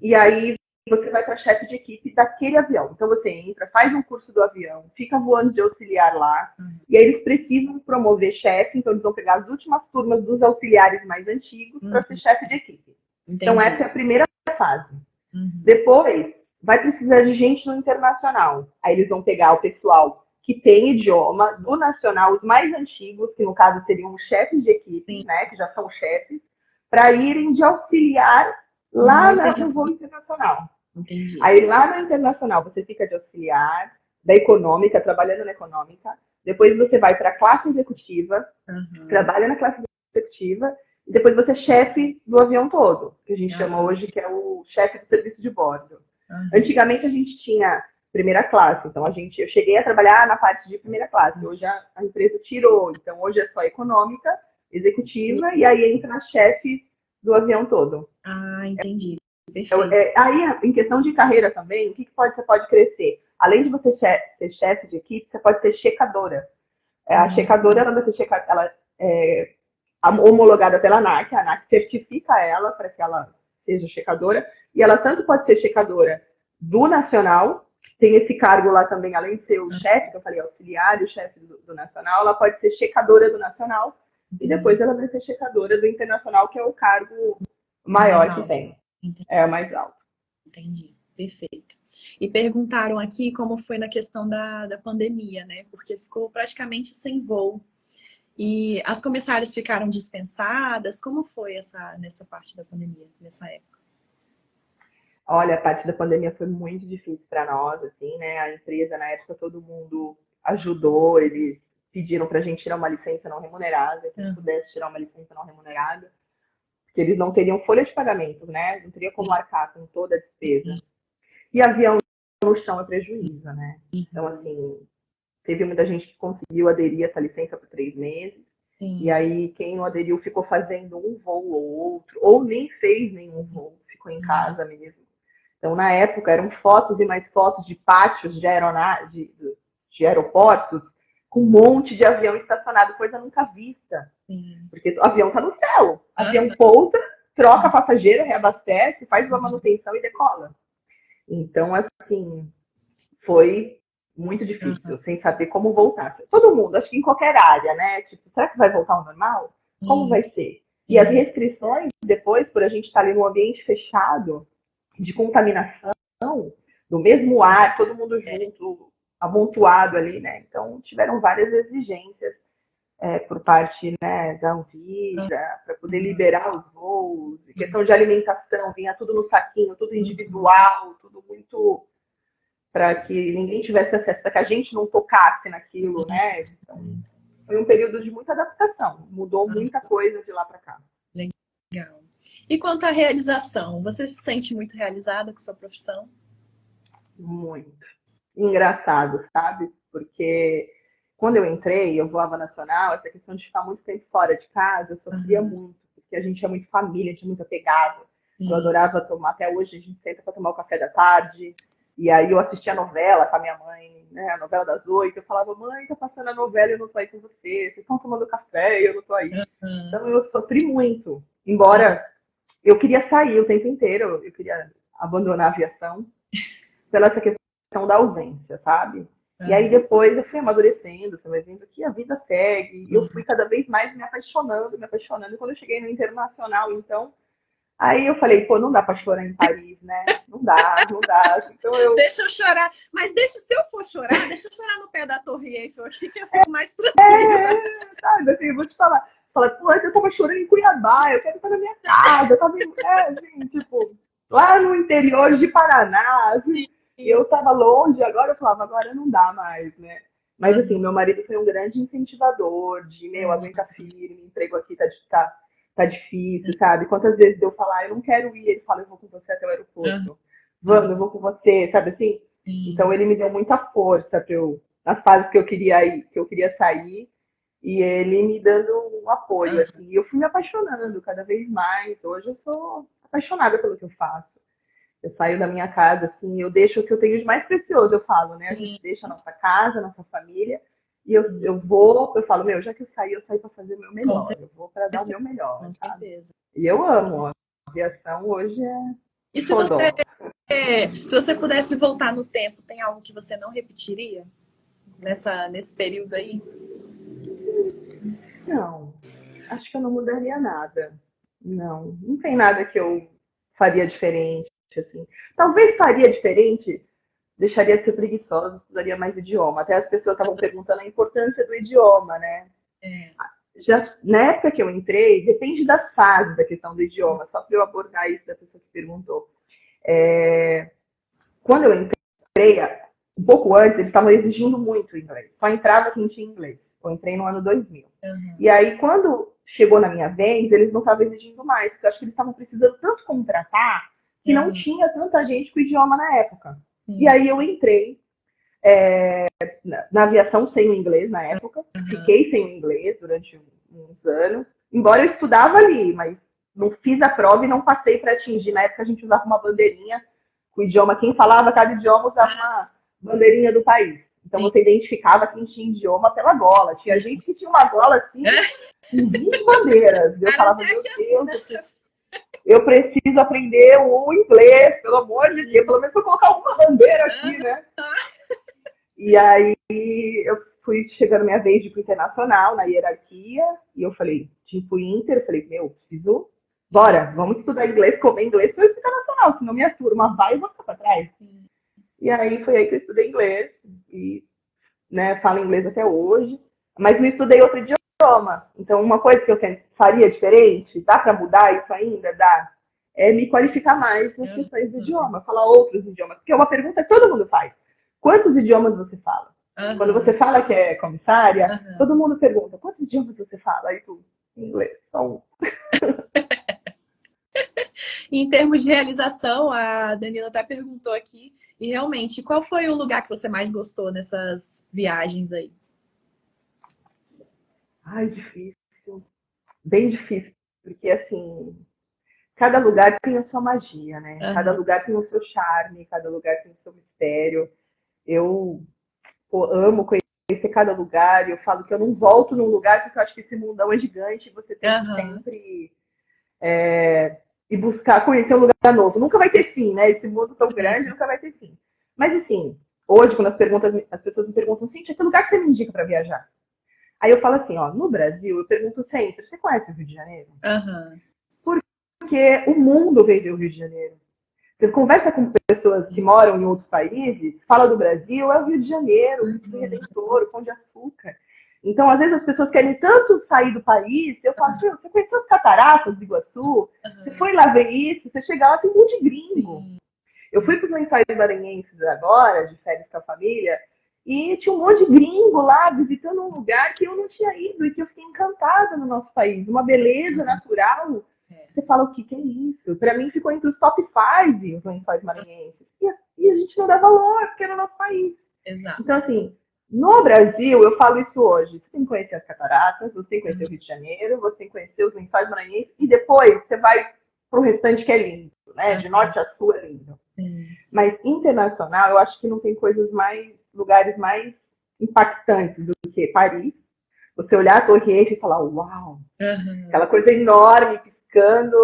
e aí você vai para chefe de equipe daquele avião. Então você entra, faz um curso do avião, fica voando de auxiliar lá, e aí eles precisam promover chefe, então eles vão pegar as últimas turmas dos auxiliares mais antigos para ser chefe de equipe. Entendi. Então essa é a primeira fase. Depois, vai precisar de gente no internacional. Aí eles vão pegar o pessoal que tem idioma, do nacional, os mais antigos, que no caso seriam os chefes de equipe, né, que já são chefes, para irem de auxiliar lá no voo internacional. Entendi. Aí lá no internacional você fica de auxiliar, da econômica, trabalhando na econômica, depois você vai para a classe executiva, trabalha na classe executiva, e depois você é chefe do avião todo, que a gente chama hoje, que é o chefe do serviço de bordo. Antigamente a gente tinha primeira classe, então eu cheguei a trabalhar na parte de primeira classe, hoje a empresa tirou, então hoje é só econômica, executiva, e aí entra a chefe do avião todo. Entendi. Então, aí, em questão de carreira também, o que você pode crescer? Além de você ser chefe de equipe, você pode ser checadora. A checadora, ela vai ser homologada pela ANAC, a ANAC certifica ela para que ela seja checadora, e ela tanto pode ser checadora do nacional, tem esse cargo lá também, além de ser o chefe, que eu falei, auxiliar, o chefe do nacional, ela pode ser checadora do nacional, e depois ela vai ser checadora do internacional, que é o cargo maior que tem. Entendi. É o mais alto. Entendi, perfeito. E perguntaram aqui como foi na questão da pandemia, né? Porque ficou praticamente sem voo. E as comissárias ficaram dispensadas? Como foi nessa parte da pandemia, nessa época? Olha, a parte da pandemia foi muito difícil para nós, assim, né? A empresa, na época, todo mundo ajudou, eles pediram para a gente tirar uma licença não remunerada, quem pudesse tirar uma licença não remunerada, porque eles não teriam folha de pagamento, né? Não teria como arcar com toda a despesa. E avião no chão é prejuízo, né? Então, assim, teve muita gente que conseguiu aderir a essa licença por 3 meses. Sim. E aí, quem não aderiu ficou fazendo um voo ou outro, ou nem fez nenhum voo, ficou em casa mesmo. Então, na época, eram fotos e mais fotos de pátios de aeroportos com um monte de avião estacionado, coisa nunca vista. Sim. Porque o avião está no céu. O avião pousa, troca passageiro, reabastece, faz uma manutenção e decola. Então, assim, foi muito difícil, sem saber como voltar. Todo mundo, acho que em qualquer área, né? Tipo, será que vai voltar ao normal? Como vai ser? E as restrições, depois, por a gente estar ali num ambiente fechado, de contaminação, do mesmo ar, todo mundo junto, amontoado ali, né? Então, tiveram várias exigências por parte, né, da Anvisa, para poder liberar os voos, questão de alimentação, vinha tudo no saquinho, tudo individual, tudo muito para que ninguém tivesse acesso, para que a gente não tocasse naquilo, né? Então, foi um período de muita adaptação, mudou muita coisa de lá para cá. Legal. E quanto à realização, você se sente muito realizada com sua profissão? Muito. Engraçado, sabe? Porque quando eu entrei, eu voava nacional, essa questão de ficar muito tempo fora de casa, eu sofria muito, porque a gente é muito família, a gente é muito apegado. Eu adorava tomar, até hoje a gente senta para tomar o café da tarde, e aí eu assistia a novela com a minha mãe, né, a novela das 8, eu falava, mãe, tá passando a novela e eu não tô aí com vocês, vocês estão tomando café e eu não tô aí. Então eu sofri muito, embora eu queria sair o tempo inteiro, eu queria abandonar a aviação, pela essa questão da ausência, sabe? E aí depois eu fui amadurecendo, você vai vendo que a vida segue, e eu fui cada vez mais me apaixonando, e quando eu cheguei no internacional, então, aí eu falei, pô, não dá pra chorar em Paris, né? Não dá. Então Deixa eu chorar, mas se eu for chorar, deixa eu chorar no pé da Torre Eiffel aqui, que eu fico mais tranquila. Sabe, assim, eu vou te falar, pô, eu tava chorando em Cuiabá, eu quero estar na minha casa, eu tava, assim, tipo, lá no interior de Paraná, assim, eu tava longe, agora eu falava, agora não dá mais, né? Mas, assim, meu marido foi um grande incentivador de, aguenta firme, emprego aqui tá difícil, sabe? Quantas vezes eu falar, eu não quero ir, ele fala, eu vou com você até o aeroporto. Vamos, eu vou com você, sabe assim? Então, ele me deu muita força nas fases que eu queria ir, que eu queria sair, e ele me dando um apoio, assim. E eu fui me apaixonando cada vez mais. Hoje eu sou apaixonada pelo que eu faço. Eu saio da minha casa, assim, eu deixo o que eu tenho de mais precioso, eu falo, né? A gente deixa a nossa casa, a nossa família, e eu falo, já que eu saí para fazer o meu melhor, eu vou para dar o meu melhor, com sabe? certeza. E eu amo, a aviação hoje é... E se você pudesse voltar no tempo, tem algo que você não repetiria nesse período aí? Não, acho que eu não mudaria nada. Não tem nada que eu faria diferente, assim. Talvez faria diferente, deixaria de ser preguiçosa, estudaria mais idioma. Até as pessoas estavam perguntando a importância do idioma, né? Já, na época que eu entrei, depende das fases da questão do idioma, só para eu abordar isso da pessoa que perguntou. Quando eu entrei, um pouco antes, eles estavam exigindo muito inglês. Só entrava quem tinha inglês. Eu entrei no ano 2000. E aí, quando chegou na minha vez, eles não estavam exigindo mais, porque eu acho que eles estavam precisando tanto contratar que não tinha tanta gente com idioma na época. E aí eu entrei na aviação sem o inglês na época, fiquei sem o inglês durante uns anos, embora eu estudava ali, mas não fiz a prova e não passei para atingir. Na época a gente usava uma bandeirinha com o idioma, quem falava cada idioma usava uma bandeirinha do país. Então Sim. você identificava quem tinha idioma pela gola. Tinha gente que tinha uma gola assim, com 20 bandeiras. Eu Cara, falava, até meu aqui assim, Deus, né? eu preciso aprender o inglês, pelo amor de Deus. Pelo menos eu colocar uma bandeira aqui, né? E aí eu fui chegando minha vez de ir pro internacional, na hierarquia, e eu falei, tipo Inter, eu falei, meu, preciso, bora, vamos estudar inglês, comer inglês para o internacional, senão minha turma vai e eu vou ficar para trás. E aí foi aí que eu estudei inglês, e né, falo inglês até hoje, mas não estudei outro idioma. Então, uma coisa que eu faria diferente, dá para mudar isso ainda? Dá. É me qualificar mais nas questões do idioma, falar outros idiomas. Porque é uma pergunta que todo mundo faz. Quantos idiomas você fala? Quando você fala que é comissária, todo mundo pergunta, quantos idiomas você fala? Aí tu, inglês, só um. Em termos de realização, a Danila até perguntou aqui, e realmente, qual foi o lugar que você mais gostou nessas viagens aí? Ai, difícil. Bem difícil. Porque, assim, cada lugar tem a sua magia, né? Cada lugar tem o seu charme, cada lugar tem o seu mistério. Eu amo conhecer cada lugar. Eu falo que eu não volto num lugar porque eu acho que esse mundão é gigante e você tem que sempre ir buscar conhecer um lugar novo. Nunca vai ter fim, né? Esse mundo tão grande nunca vai ter fim. Mas assim, hoje quando as pessoas me perguntam, Cintia, que lugar que você me indica para viajar? Aí eu falo assim, ó, no Brasil, eu pergunto sempre, você conhece o Rio de Janeiro? Porque o mundo veio do Rio de Janeiro. Você conversa com pessoas que moram em outros países, fala do Brasil, é o Rio de Janeiro, o Cristo Redentor, o Pão de Açúcar. Então, às vezes, as pessoas querem tanto sair do país, eu falo, você conheceu as cataratas do Iguaçu? Você foi lá ver isso? Você chega lá, tem um monte de gringo. Eu fui para os Lençóis Maranhenses agora, de férias com a família, e tinha um monte de gringo lá, visitando um lugar que eu não tinha ido e que eu fiquei encantada no nosso país. Uma beleza natural. Você fala, o que é isso? Para mim ficou entre os top 5 os Lençóis Maranhenses. E a gente não dá valor, porque é no nosso país. Exato. Então, assim, no Brasil, eu falo isso hoje. Você tem que conhecer as cataratas, você tem que conhecer o Rio de Janeiro, você tem que conhecer os Lençóis Maranhenses, e depois você vai para o restante que é lindo, né? De norte a sul é lindo. Mas internacional, eu acho que não tem lugares mais impactantes do que Paris. Você olhar a Torre Eiffel e falar, uau! Aquela coisa enorme, piscando,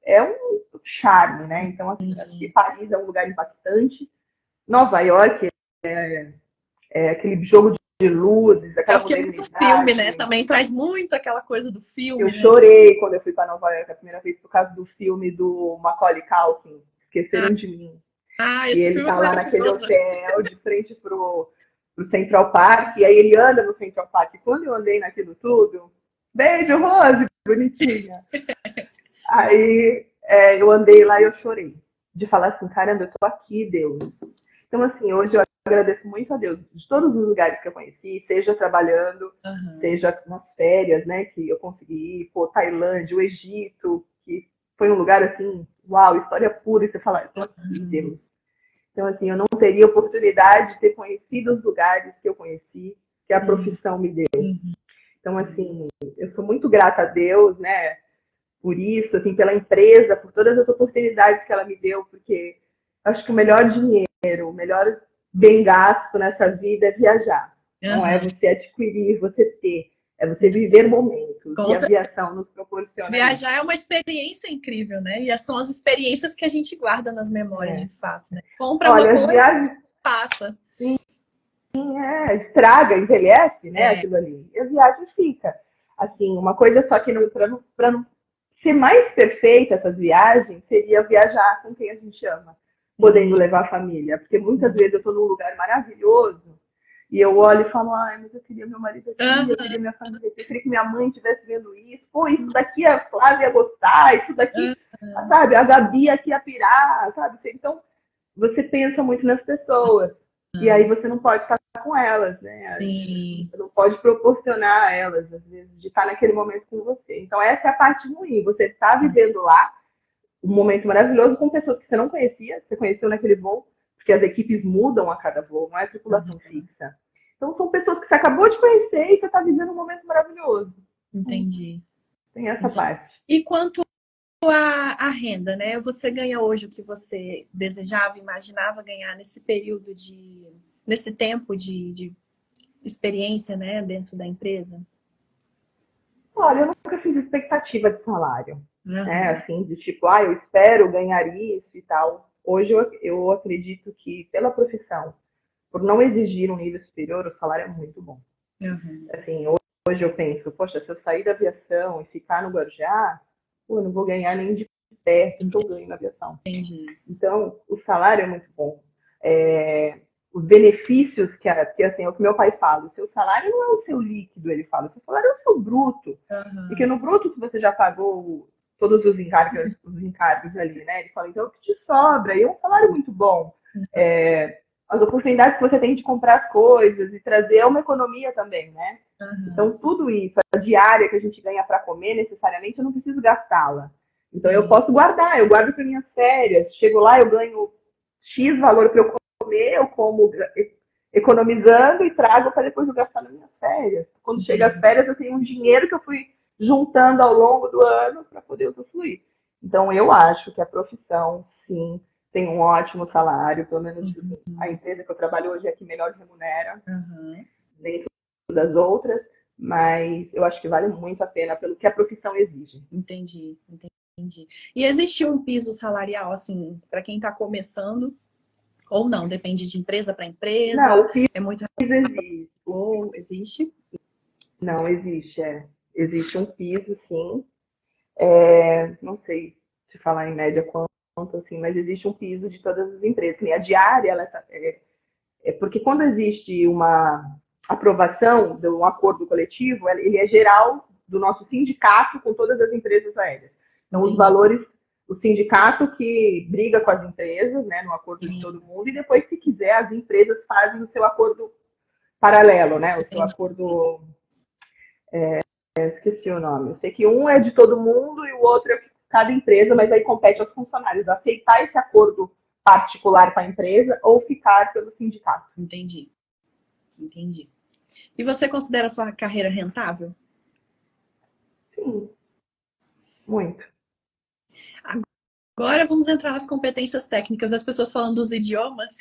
é um charme, né? Então, assim, acho que Paris é um lugar impactante. Nova York é aquele jogo de luzes, aquela porque é muito modernidade. filme, né? Também traz muito aquela coisa do filme. Eu chorei quando eu fui para Nova York a primeira vez por causa do filme do Macaulay Culkin, Esqueceram de Mim. E esse ele filme é tá lá naquele maravilhoso. hotel de frente pro Central Park, e aí ele anda no Central Park. E quando eu andei naquilo tudo, beijo, Rose, bonitinha. Aí eu andei lá e eu chorei. De falar assim, caramba, eu tô aqui, Deus. Então, assim, hoje eu agradeço muito a Deus de todos os lugares que eu conheci, seja trabalhando, seja nas férias, né, que eu consegui ir, pô, Tailândia, o Egito, que foi um lugar assim, uau, história pura, e você fala, eu tô aqui, Deus. Então, assim, eu não teria oportunidade de ter conhecido os lugares que eu conheci, que a profissão me deu. Então, assim, eu sou muito grata a Deus, né, por isso, assim, pela empresa, por todas as oportunidades que ela me deu, porque acho que o melhor dinheiro, o melhor bem gasto nessa vida é viajar. Não é você adquirir, você ter. É você viver momentos. E a aviação nos proporciona viajar isso. É uma experiência incrível, né? E são as experiências que a gente guarda nas memórias, de fato, né? Compra uma coisa, viagens... passa. Sim, estraga, envelhece, né? Aquilo ali. E a viagem fica. Assim, uma coisa só que para não ser mais perfeita essas viagens, seria viajar com quem a gente ama, podendo levar a família. Porque muitas vezes eu estou num lugar maravilhoso e eu olho e falo, ai, mas eu queria meu marido aqui, eu queria minha família aqui, eu queria que minha mãe estivesse vendo isso. Pô, isso daqui a Flávia ia gostar, isso daqui, sabe, a Gabi aqui ia pirar, sabe? Então, você pensa muito nas pessoas. E aí você não pode estar com elas, né? Sim. Você não pode proporcionar a elas, às vezes, de estar naquele momento com você. Então, essa é a parte ruim. Você está vivendo lá um momento maravilhoso com pessoas que você não conhecia, você conheceu naquele voo, porque as equipes mudam a cada voo, não é tripulação fixa. Então, são pessoas que você acabou de conhecer e você está vivendo um momento maravilhoso. Entendi. Tem essa parte. E quanto à renda, né? Você ganha hoje o que você desejava, imaginava ganhar nesse período de nesse tempo de experiência, né, dentro da empresa? Olha, eu nunca fiz expectativa de salário, né? Uhum. Assim, de tipo, eu espero ganhar isso e tal. Hoje eu acredito que, pela profissão, por não exigir um nível superior, o salário é muito bom. Uhum. Assim, hoje eu penso, poxa, se eu sair da aviação e ficar no Guarujá, eu não vou ganhar nem de perto o que eu ganho na aviação. Entendi. Então, o salário é muito bom. Os benefícios que assim, é o que meu pai fala, o seu salário não é o seu líquido, ele fala, o seu salário é o seu bruto. Porque Uhum. no bruto que você já pagou todos os encargos ali, né? Ele fala, então o que te sobra? E é um salário muito bom. As oportunidades que você tem de comprar as coisas e trazer é uma economia também, né? Uhum. Então, tudo isso, a diária que a gente ganha para comer, necessariamente, eu não preciso gastá-la. Então, eu Sim. posso guardar, eu guardo para minhas férias. Chego lá, eu ganho X valor para eu comer, eu como economizando e trago para depois eu gastar nas minhas férias. Quando chega as Entendi. férias, eu tenho um dinheiro que eu fui juntando ao longo do ano para poder usufruir. Então, eu acho que a profissão, sim, tem um ótimo salário, pelo menos assim, a Uhum. empresa que eu trabalho hoje é a que melhor remunera, Uhum. dentro das outras, mas eu acho que vale muito a pena pelo que a profissão exige. Entendi. Entendi. E existe um piso salarial, assim, para quem está começando, ou não? Depende de empresa para Não, empresa? o piso É muito. existe. Ou existe? Não, existe, existe um piso, sim. Não sei se falar em média quanto, assim, mas existe um piso de todas as empresas. E a diária, porque quando existe uma aprovação de um acordo coletivo, ele é geral do nosso sindicato com todas as empresas aéreas. Então, os Entendi. valores, o sindicato que briga com as empresas, né, no acordo de todo mundo, e depois, se quiser, as empresas fazem o seu acordo paralelo, né, o seu Entendi. acordo, esqueci o nome. Eu sei que um é de todo mundo e o outro é de cada empresa, mas aí compete aos funcionários aceitar esse acordo particular com a empresa ou ficar pelo sindicato. Entendi. Entendi. E você considera a sua carreira rentável? Sim, muito. Agora vamos entrar nas competências técnicas. As pessoas falando dos idiomas,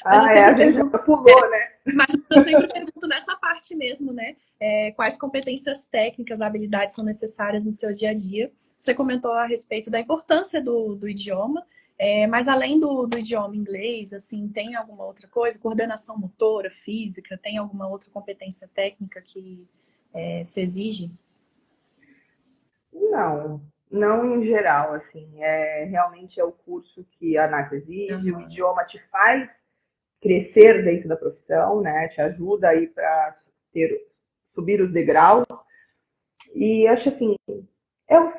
mas eu A sempre gente já pergunto, pulou, né? mas eu sempre pergunto nessa parte mesmo, né? Quais competências técnicas, habilidades são necessárias no seu dia a dia? Você comentou a respeito da importância do idioma, mas além do idioma inglês, assim, tem alguma outra coisa? Coordenação motora, física, tem alguma outra competência técnica que se exige? Não, não em geral, assim, realmente é o curso que a ANAC exige, o Uhum. idioma te faz crescer dentro da profissão, né? Te ajuda aí para subir os degraus. E acho assim, é o,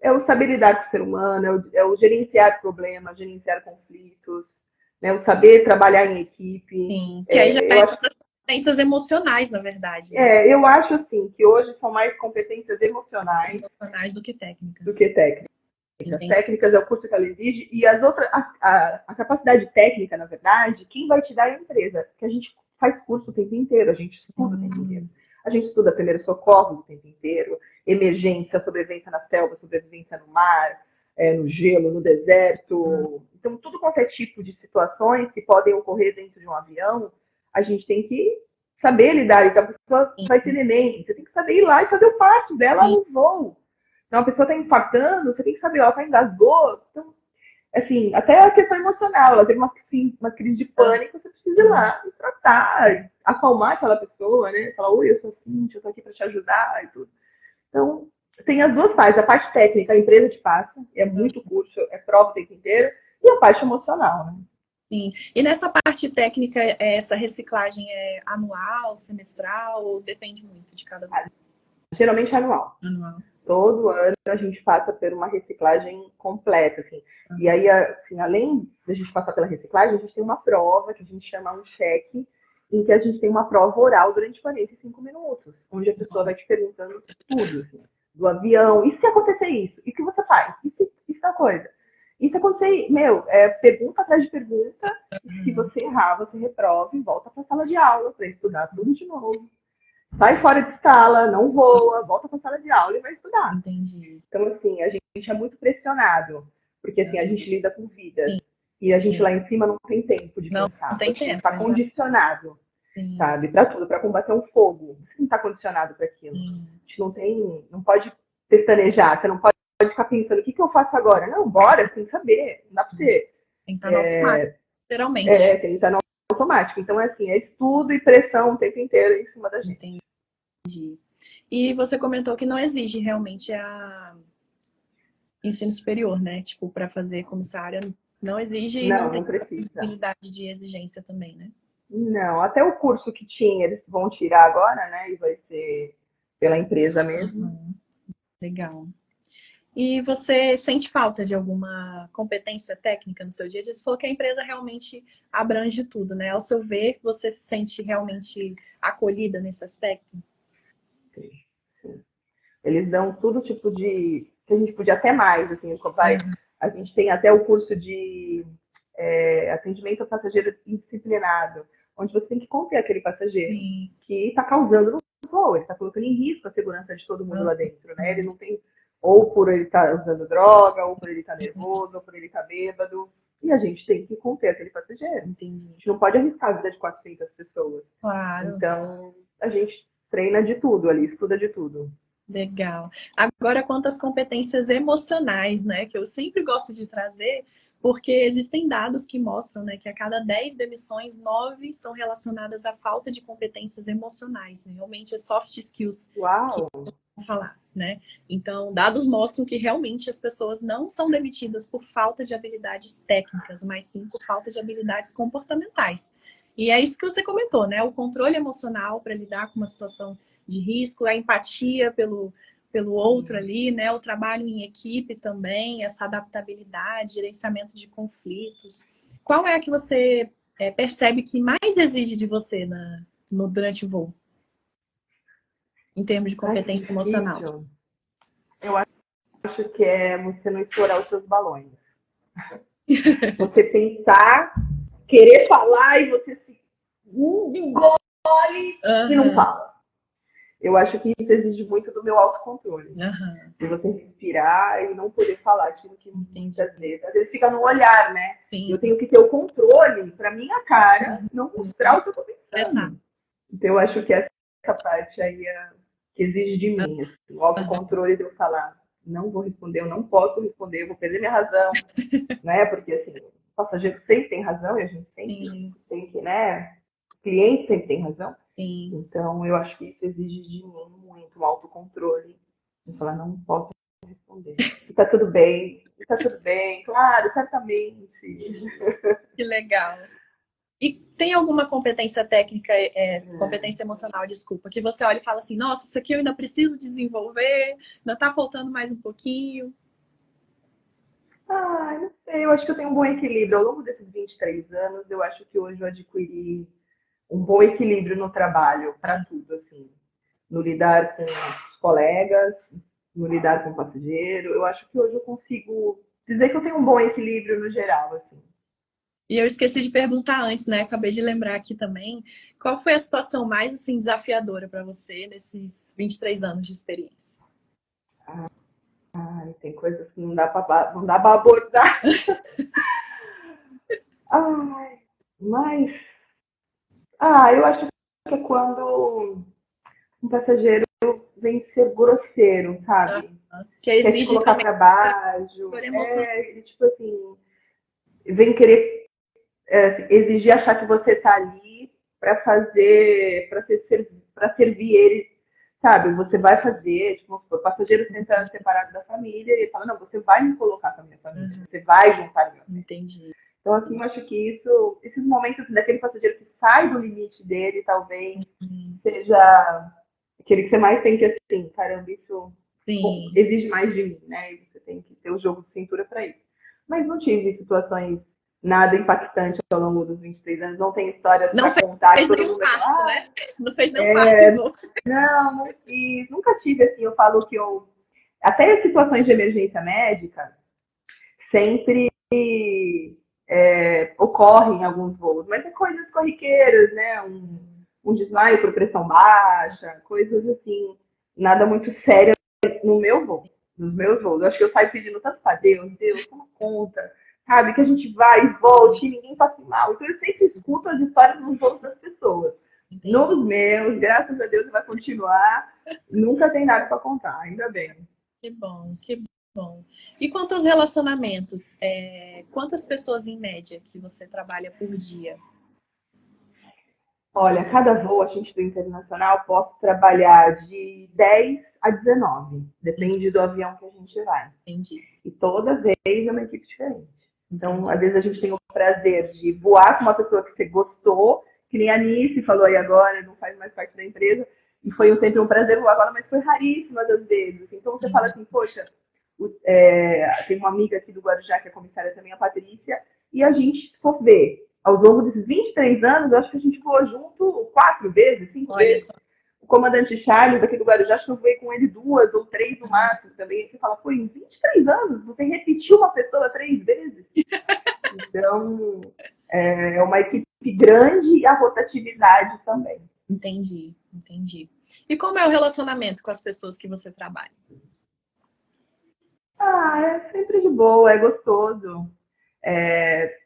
é o saber lidar com o ser humano, é o gerenciar problemas, gerenciar conflitos, né? O saber trabalhar em equipe. Sim, que aí já Eu é acho, competências emocionais, na verdade, né? eu acho assim que hoje são mais competências emocionais Emocionais do que do técnicas. que técnicas. Entendi. Técnicas é o curso que ela exige e as outras, a capacidade técnica, na verdade, quem vai te dar é a empresa, porque a gente faz curso o tempo inteiro, a gente estuda o tempo inteiro. A gente estuda primeiro socorro o tempo inteiro, emergência, sobrevivência na selva, sobrevivência no mar, no gelo, no deserto. Então, tudo quanto é tipo de situações que podem ocorrer dentro de um avião, a gente tem que saber lidar. Então, a pessoa vai ter neném, você tem que saber ir lá e fazer o parto dela Sim, no voo. Então, a pessoa está infartando, você tem que saber, ela está engasgou. Então, assim, até a questão emocional, ela teve uma crise de pânico, você precisa ir uhum. lá e tratar, acalmar aquela pessoa, né? Falar, oi, eu sou assim, eu estou aqui para te ajudar e tudo. Então, tem as duas partes. A parte técnica, a empresa te passa, é muito curso, é prova o tempo inteiro, e a parte emocional, né? Sim. E nessa parte técnica, essa reciclagem é anual, semestral, ou depende muito de cada um? Geralmente é anual. Anual. Todo ano a gente passa por uma reciclagem completa, assim. E Uhum. aí, assim, além da gente passar pela reciclagem, a gente tem uma prova que a gente chama um cheque, em que a gente tem uma prova oral durante 45 minutos, onde a pessoa vai te perguntando tudo, assim, do avião, e se acontecer isso? E o que você faz? E se tal coisa? E se acontecer, pergunta atrás de pergunta, e se Uhum. você errar, você reprova e volta para a sala de aula para estudar tudo de novo. Sai fora de escala, não voa, volta para a sala de aula e vai estudar. Entendi. Então, assim, a gente é muito pressionado, porque assim, a gente Uhum. lida com vidas. Sim. E a gente lá em cima não tem tempo de Não pensar. tem Você tempo, está condicionado, sim, sabe? Para tudo, para combater um fogo. Você não está condicionado para aquilo. sim. A gente não pode pestanejar, você não pode ficar pensando, o que eu faço agora? Não, bora, sem saber. Não dá para você. Tem que estar no automático, literalmente. Tem que estar no automático. Então, assim, é estudo e pressão o tempo inteiro em cima da gente. Entendi. E você comentou que não exige realmente ensino superior, né? Tipo, para fazer comissária, não exige e não tem Não precisa. possibilidade de exigência também, né? Não, até o curso que tinha, eles vão tirar agora, né? E vai ser pela empresa mesmo. Uhum. Legal. E você sente falta de alguma competência técnica no seu dia a dia? Você falou que a empresa realmente abrange tudo, né? Ao seu ver, você se sente realmente acolhida nesse aspecto? Sim, sim. Eles dão todo tipo de. Que a gente podia até mais, assim, a gente tem até o curso de atendimento ao passageiro indisciplinado, onde você tem que conter aquele passageiro Sim. que está causando no voo, ele está colocando em risco a segurança de todo mundo lá dentro, né? Ele Uhum. não tem, ou por ele estar usando droga, ou por ele estar nervoso, ou por ele estar bêbado, e a gente tem que conter aquele passageiro. Entendi. A gente não pode arriscar a vida de 400 pessoas. Claro. Então, a gente treina de tudo ali, estuda de tudo. Legal. Agora, quanto às competências emocionais, né, que eu sempre gosto de trazer, porque existem dados que mostram, né, que a cada 10 demissões, 9 são relacionadas à falta de competências emocionais, né? Realmente é soft skills que Uau! vão falar, né? Então, dados mostram que realmente as pessoas não são demitidas por falta de habilidades técnicas, mas sim por falta de habilidades comportamentais. E é isso que você comentou, né? O controle emocional para lidar com uma situação de risco, a empatia pelo outro ali, né? O trabalho em equipe também, essa adaptabilidade, gerenciamento de conflitos. Qual é a que você percebe que mais exige de você durante o voo, em termos de Ai, que competência emocional? difícil. Eu acho que é você não estourar os seus balões. Você pensar, querer falar e você se engole e não Aham, fala. Eu acho que isso exige muito do meu autocontrole. aham, De você respirar e não poder falar aquilo que entendi. às vezes fica no olhar, né? Sim, Eu tenho que ter o controle para minha cara não mostrar o que eu estou exato. pensando. Então eu acho que essa parte aí é que exige de mim, assim, o autocontrole de eu falar, não vou responder, eu não posso responder, eu vou perder minha razão, né? Porque assim, o passageiro sempre tem razão e a gente sempre Sim, tem que, né? O cliente sempre tem razão. sim. Então eu acho que isso exige de mim muito o autocontrole. De falar, não posso responder. E tá tudo bem, claro, certamente. Que legal. E tem alguma competência técnica, competência emocional, desculpa, que você olha e fala assim, nossa, isso aqui eu ainda preciso desenvolver, ainda tá faltando mais um pouquinho. Ah, não sei, eu acho que eu tenho um bom equilíbrio. Ao longo desses 23 anos, eu acho que hoje eu adquiri um bom equilíbrio no trabalho, para tudo, assim. No lidar com os colegas, no lidar com o passageiro. Eu acho que hoje eu consigo dizer que eu tenho um bom equilíbrio no geral, assim. E eu esqueci de perguntar antes, né? Acabei de lembrar aqui também. Qual foi a situação mais assim desafiadora para você nesses 23 anos de experiência? Ai, tem coisas que não dá para abordar. Ai, mas eu acho que é quando um passageiro vem ser grosseiro, sabe? Que Quer te exige colocar também para baixo. controle emocional. Ele, tipo assim, vem querer exigir achar que você tá ali para fazer, para servir ele, sabe? Você vai fazer, tipo, o passageiro senta separado da família e ele fala, não, você vai me colocar com a minha família, você vai juntar minha família. Entendi. Então, assim, eu acho que esses momentos daquele passageiro que sai do limite dele, talvez seja aquele que você mais tem que, assim, caramba, isso Sim. exige mais de mim, né? E você tem que ter o jogo de cintura para isso. Mas não tive situações nada impactantes ao longo dos 23 anos, não tem histórias Não para contar que fez todo nenhum mundo vai parto, falar, né? Não fez nenhum parto em voo. não fiz, nunca tive, assim, eu falo que até em situações de emergência médica, sempre ocorre em alguns voos, mas é coisas corriqueiras, né? Um desmaio por pressão baixa, coisas assim, nada muito sério no meu voo, nos meus voos. Eu acho que eu saio pedindo tanto para Deus, toma conta, sabe? Que a gente vai e volte e ninguém passe mal. Então eu sempre escuto as histórias nos voos das pessoas. Entendi. Nos meus, graças a Deus, vai continuar. Nunca tem nada para contar, ainda bem. Que bom, que bom. E quanto aos relacionamentos, quantas pessoas em média que você trabalha por dia? Olha, cada voo a gente do internacional posso trabalhar de 10 a 19, depende do avião que a gente vai. Entendi, E toda vez é uma equipe diferente. Então, entendi. às vezes a gente tem o prazer de voar com uma pessoa que você gostou, que nem a Nice falou aí agora, não faz mais parte da empresa, e foi sempre um prazer voar agora, mas foi raríssimas as vezes. Então você fala assim, poxa, tem uma amiga aqui do Guarujá, que é comissária também, a Patrícia, e a gente, se for ver, ao longo desses 23 anos, eu acho que a gente voou junto 4 vezes, 5 Olha vezes. só, O comandante Charles, daqui do Guarujá, acho que eu voei com ele 2 ou 3 no máximo também. Você fala, pô, em 23 anos, você repetiu uma pessoa 3 vezes? Então, é uma equipe grande e a rotatividade também. entendi, entendi. E como é o relacionamento com as pessoas que você trabalha? Ah, é sempre de boa, é gostoso.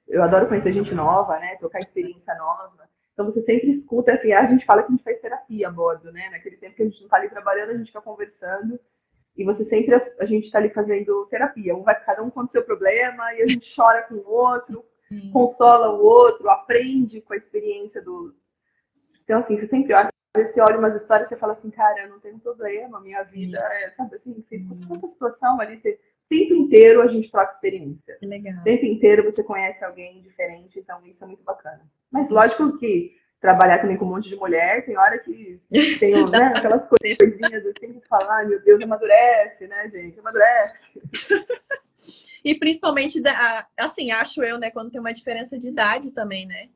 Eu adoro conhecer gente nova, né? Trocar experiência nova. Então você sempre escuta, assim, a gente fala que a gente faz terapia a bordo, né? Naquele tempo que a gente não está ali trabalhando, a gente fica conversando. E você sempre, a gente está ali fazendo terapia. Cada um com o seu problema e a gente chora com o outro, consola o outro, aprende com a experiência do. Então, assim, você sempre olha, você olha umas histórias e você fala assim, cara, eu não tenho problema, minha vida é, sabe assim, você escuta tanta situação ali, o tempo inteiro a gente troca experiência. Que O legal. tempo inteiro você conhece alguém diferente, então isso é muito bacana. Mas lógico que trabalhar também com um monte de mulher, tem hora que tem, Dá né, aquelas coisinhas assim que falar, ai meu Deus, amadurece, né, gente? Amadurece. E principalmente, assim, acho eu, né, quando tem uma diferença de idade também, né?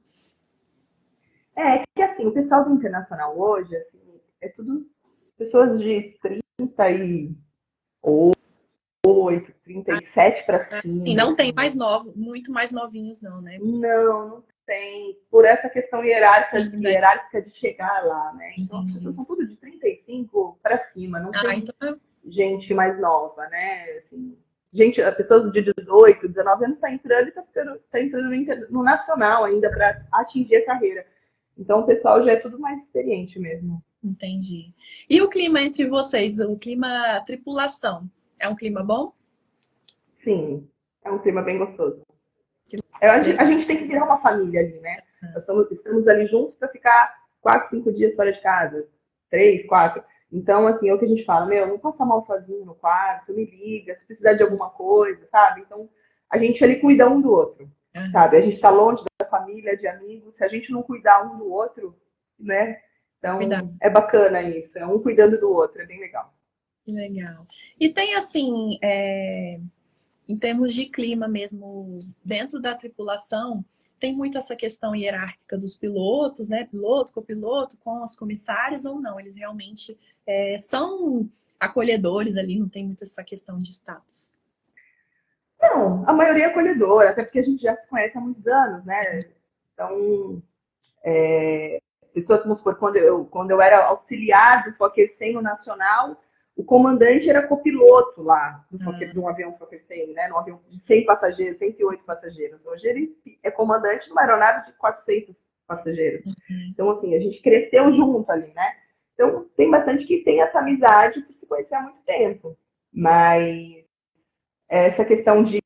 Que assim, o pessoal do internacional hoje, assim, é tudo pessoas de 38, 37 para E cima, não tem assim. mais novo, muito mais novinhos, não, né? Não tem. Por essa questão Ainda. hierárquica de chegar lá, né? Então as pessoas Entendi. são tudo de 35 para cima, não Ah, tem então gente mais nova, né? Assim, gente, as pessoas de 18, 19 anos está entrando e tá entrando no nacional ainda para atingir a carreira. Então o pessoal já é tudo mais experiente mesmo. entendi. E o clima entre vocês, o clima tripulação, é um clima bom? Sim, é um clima bem gostoso. Que A legal. gente tem que virar uma família ali, né? Estamos ali juntos para ficar 4, 5 dias fora de casa. 3, 4. Então, assim, é o que a gente fala, meu, não passa mal sozinho no quarto, me liga, se precisar de alguma coisa, sabe? Então, a gente ali cuida um do outro, sabe? A gente está longe da família, de amigos, se a gente não cuidar um do outro, né? Cuidado. Então, é bacana isso, é um cuidando do outro, é bem legal. Que legal. E tem assim, em termos de clima mesmo, dentro da tripulação, tem muito essa questão hierárquica dos pilotos, né? Piloto, copiloto, com os comissários ou não? Eles realmente são acolhedores ali, não tem muito essa questão de status. Não, a maioria é acolhedora, até porque a gente já se conhece há muitos anos, né? Então, pessoas, vamos supor, quando eu era auxiliar do Fokker 100 no Nacional, o comandante era copiloto lá de um avião Fokker 100, né? Num avião de 100 passageiros, 108 passageiros. Hoje ele é comandante de uma aeronave de 400 passageiros. Então, assim, a gente cresceu junto ali, né? Então, tem bastante que tem essa amizade por se conhecer há muito tempo. Mas essa questão de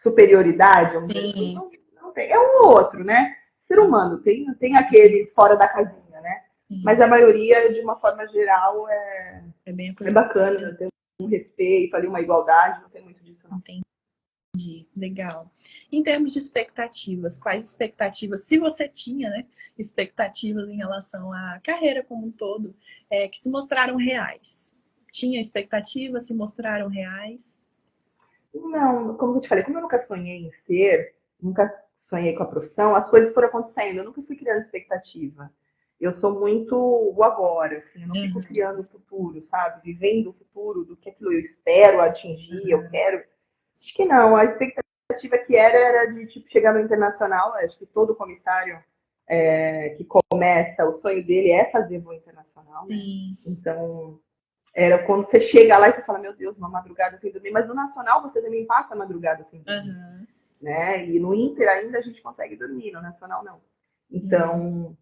superioridade, vamos dizer assim, Sim, não tem. É um ou outro, né? Ser humano, tem aqueles fora da casinha, né? Mas sim. a maioria, de uma forma geral, É bem é acolhedor. bacana, tem um respeito ali, uma igualdade, não tem muito disso, não. Entendi, legal. Em termos de expectativas, quais expectativas, se você tinha, né, expectativas em relação à carreira como um todo, que se mostraram reais? Tinha expectativas, se mostraram reais? Não, como eu te falei, como eu nunca sonhei em ser, nunca sonhei com a profissão, as coisas foram acontecendo, eu nunca fui criando expectativa. Eu sou muito o agora, assim, eu não fico Uhum, criando o futuro, sabe? Vivendo o futuro do que aquilo eu espero atingir, eu quero. Acho que não, a expectativa que era de tipo, chegar no internacional, acho que todo comissário que começa, o sonho dele é fazer voo internacional, né? sim, Então, Era quando você chega lá e você fala, meu Deus, uma madrugada sem dormir. Mas no Nacional você também passa a madrugada sem dormir. Aham. Né? E no Inter ainda a gente consegue dormir, no Nacional não. Uhum. Então,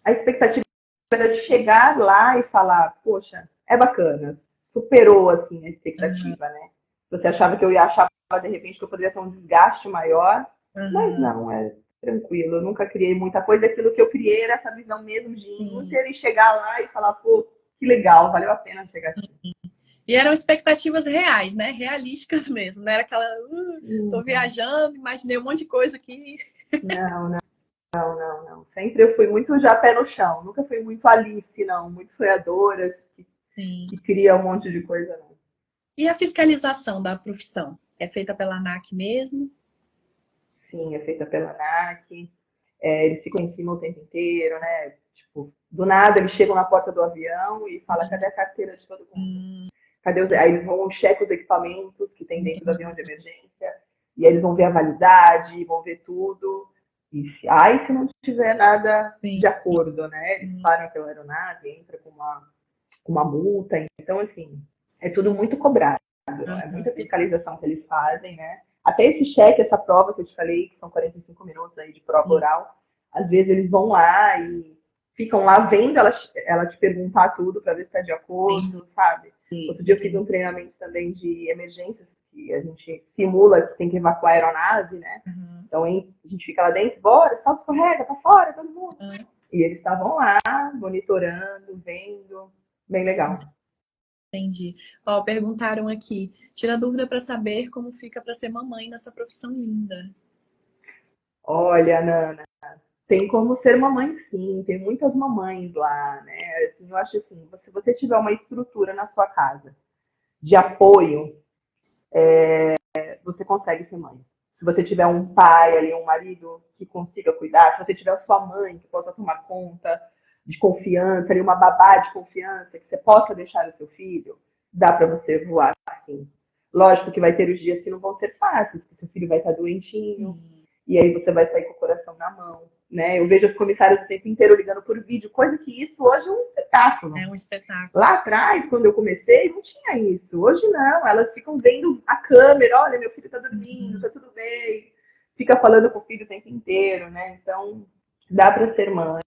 a expectativa era de chegar lá e falar, poxa, é bacana. Superou, assim, a Aham. expectativa, né? Você achava que eu ia achar, de repente, que eu poderia ter um desgaste maior. Mas Aham. não, é tranquilo. Eu nunca criei muita coisa. Aquilo que eu criei era essa visão mesmo de Sim. Inter e chegar lá e falar, pô, que legal, valeu a pena chegar aqui. E eram expectativas reais, né? Realísticas mesmo. Não era aquela, tô Não, viajando, imaginei um monte de coisa aqui. não, não. Sempre eu fui muito já pé no chão. Nunca fui muito Alice, não. Muito sonhadora, Sim. que cria um monte de coisa, não. E a fiscalização da profissão? É feita pela ANAC mesmo? Sim, é feita pela ANAC. Eles ficam em cima o tempo inteiro, né? Tipo, do nada eles chegam na porta do avião e falam, cadê a carteira de todo mundo? Hum, Cadê os... Aí eles vão checar os equipamentos que tem dentro do entendi. avião de emergência. E aí eles vão ver a validade, vão ver tudo. E se não tiver nada Sim. de acordo, né? Eles param pela aeronave, entra com uma multa. Então, assim, é tudo muito cobrado. É Aham. muita fiscalização que eles fazem, né? Até esse cheque, essa prova que eu te falei, que são 45 minutos aí de prova Sim. oral, às vezes eles vão lá e ficam lá vendo ela te perguntar tudo para ver se está de Entendi. acordo, sabe? Outro dia eu fiz Entendi. um treinamento também de emergências, que a gente simula que tem que evacuar a aeronave, né? Aham. Então a gente fica lá dentro, bora, salto escorrega, tá fora, todo mundo. Aham. E eles estavam lá, monitorando, vendo, bem legal. Entendi. Ó, perguntaram aqui. Tira dúvida para saber como fica para ser mamãe nessa profissão linda. Olha, Nana, tem como ser mamãe sim, tem muitas mamães lá, né? Assim, eu acho assim, se você tiver uma estrutura na sua casa de apoio, você consegue ser mãe. Se você tiver um pai ali, um marido que consiga cuidar, se você tiver a sua mãe que possa tomar conta de confiança, ali, uma babá de confiança, que você possa deixar o seu filho, dá para você voar assim. Lógico que vai ter os dias que não vão ser fáceis, que seu filho vai estar doentinho, Sim. e aí você vai sair com o coração na mão. Né? Eu vejo os comissários o tempo inteiro ligando por vídeo, coisa que isso hoje é um espetáculo. É um espetáculo. Lá atrás, quando eu comecei, não tinha isso. Hoje não, elas ficam vendo a câmera, olha, meu filho tá dormindo, tá tudo bem. Fica falando com o filho o tempo inteiro, né? Então, dá para ser mãe.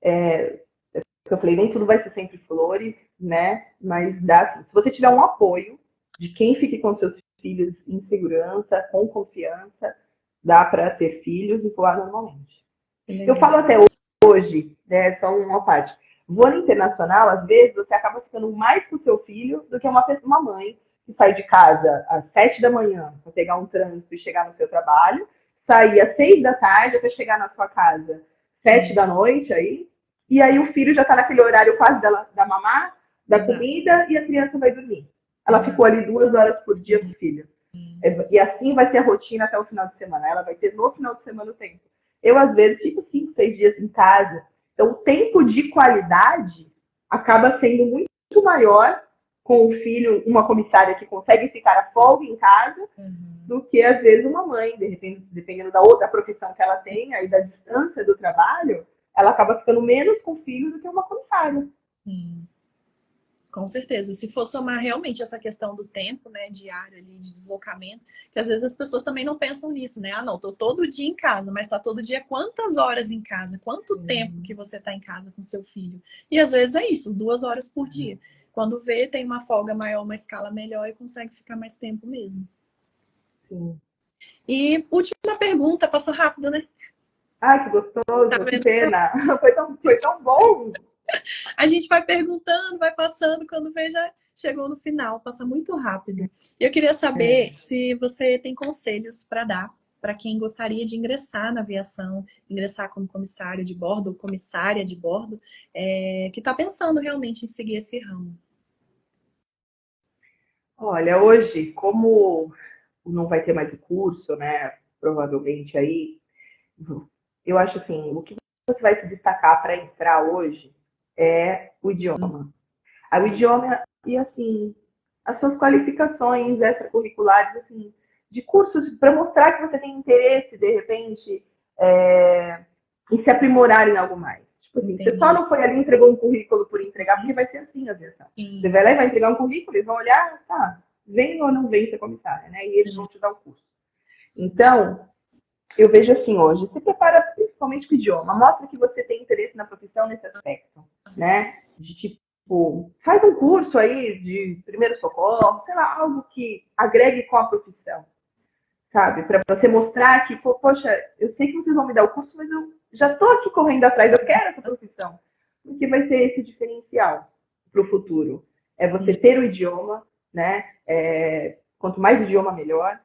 É, eu falei, nem tudo vai ser sempre flores, né? Mas dá sim. Se você tiver um apoio de quem fique com seus filhos em segurança, com confiança, dá para ter filhos e voar normalmente. Que Eu falo legal. até hoje, né, só uma parte. Voando internacional, às vezes, você acaba ficando mais com o seu filho do que uma mãe que sai de casa às 7 da manhã para pegar um trânsito e chegar no seu trabalho, sair às 6 da tarde até chegar na sua casa 7 da Sim. noite aí, e aí o filho já está naquele horário quase da mamar, da Exato. comida, e a criança vai dormir. Ela ficou Exato. ali 2 horas por dia com o filho. E assim vai ser a rotina até o final de semana. Ela vai ter no final de semana o tempo. Eu, às vezes, fico 5, 6 dias em casa. Então, o tempo de qualidade acaba sendo muito maior com o filho, uma comissária que consegue ficar a folga em casa, Uhum. do que, às vezes, uma mãe, de repente, dependendo da outra profissão que ela tenha e da distância do trabalho, ela acaba ficando menos com o filho do que uma comissária. Sim. Com certeza. Se for somar realmente essa questão do tempo, né, diário ali, de deslocamento, que às vezes as pessoas também não pensam nisso, né? Ah, não, tô todo dia em casa, mas tá todo dia quantas horas em casa? Quanto tempo que você tá em casa com seu filho? E às vezes é isso, 2 horas por dia. Quando vê, tem uma folga maior, uma escala melhor e consegue ficar mais tempo mesmo. Sim. E última pergunta, passou rápido, né? Ai, que Tá gostoso, que vendo? pena. Foi tão bom. A gente vai perguntando, vai passando, quando vê já chegou no final, passa muito rápido. Eu queria saber É. se você tem conselhos para dar para quem gostaria de ingressar na aviação, ingressar como comissário de bordo ou comissária de bordo, que está pensando realmente em seguir esse ramo. Olha, hoje, como não vai ter mais o curso, né? Provavelmente aí, eu acho assim, o que você vai se destacar para entrar hoje é o idioma. O idioma e assim, as suas qualificações extracurriculares, assim, de cursos para mostrar que você tem interesse, de repente, em se aprimorar em algo mais. Tipo assim, você Entendi. só não foi ali e entregou um currículo por entregar, porque vai ser assim a aviação. Sim. Você vai lá e vai entregar um currículo, eles vão olhar, tá, vem ou não vem ser comissária, né? E eles vão te dar o curso. Então, eu vejo assim hoje, se prepara principalmente com o idioma, mostra que você tem interesse na profissão nesse aspecto, né? De tipo, faz um curso aí de primeiro socorro, sei lá, algo que agregue com a profissão, sabe? Para você mostrar que, poxa, eu sei que vocês vão me dar o curso, mas eu já estou aqui correndo atrás, eu quero essa profissão. Porque vai ser esse diferencial para o futuro. É você ter o idioma, né? Quanto mais idioma, melhor,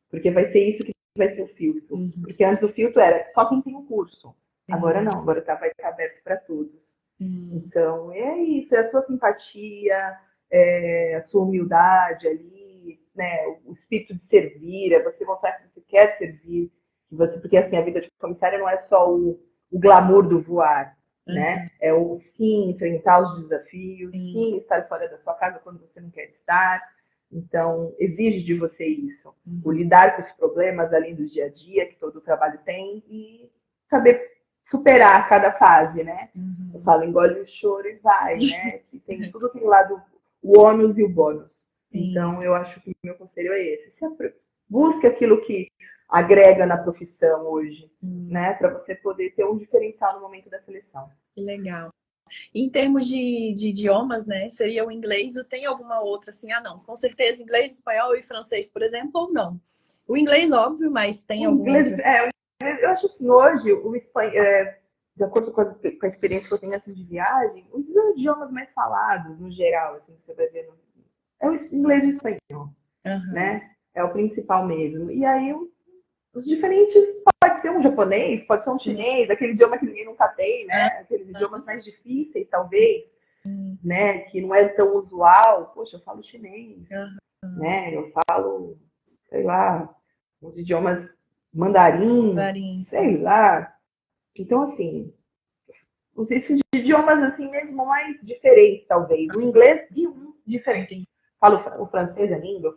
porque vai ser isso que vai ser o filtro. Uhum. Porque antes o filtro era só quem tem o curso. Sim. Agora não, agora vai estar aberto para todos. Então, é isso, é a sua simpatia, a sua humildade ali, né? O espírito de servir, é você mostrar que você quer servir, que você, porque assim, a vida de comissária não é só o glamour do voar, né? É o sim, enfrentar os desafios, sim, estar fora da sua casa quando você não quer estar. Então, exige de você isso. O lidar com os problemas além do dia a dia, que todo o trabalho tem, e saber superar cada fase, né? Eu falo, engole o choro e vai, né? Que tem, tudo tem lado, o ônus e o bônus. Então, eu acho que o meu conselho é esse. Sempre busque aquilo que agrega na profissão hoje, né? Para você poder ter um diferencial no momento da seleção. Que legal. Em termos de idiomas, né? Seria o inglês ou tem alguma outra assim? Ah, não. Com certeza inglês, espanhol e francês, por exemplo, ou não? O inglês, óbvio, mas tem algum outro? Eu acho que hoje o espanhol, de acordo com a experiência que eu tenho assim, de viagem, os idiomas mais falados, no geral, assim, você vai ver, é o inglês e o espanhol, né? É o principal mesmo. E aí, os diferentes, pode ser um japonês, pode ser um chinês, aquele idioma que ninguém nunca tem, né? Aqueles idiomas mais difíceis, talvez, né? Que não é tão usual. Poxa, eu falo chinês, né? Eu falo, sei lá, os idiomas mandarim, sei lá. Então, assim, esses idiomas assim mesmo mais diferentes, talvez. O inglês e um diferente. Falo o francês é lindo,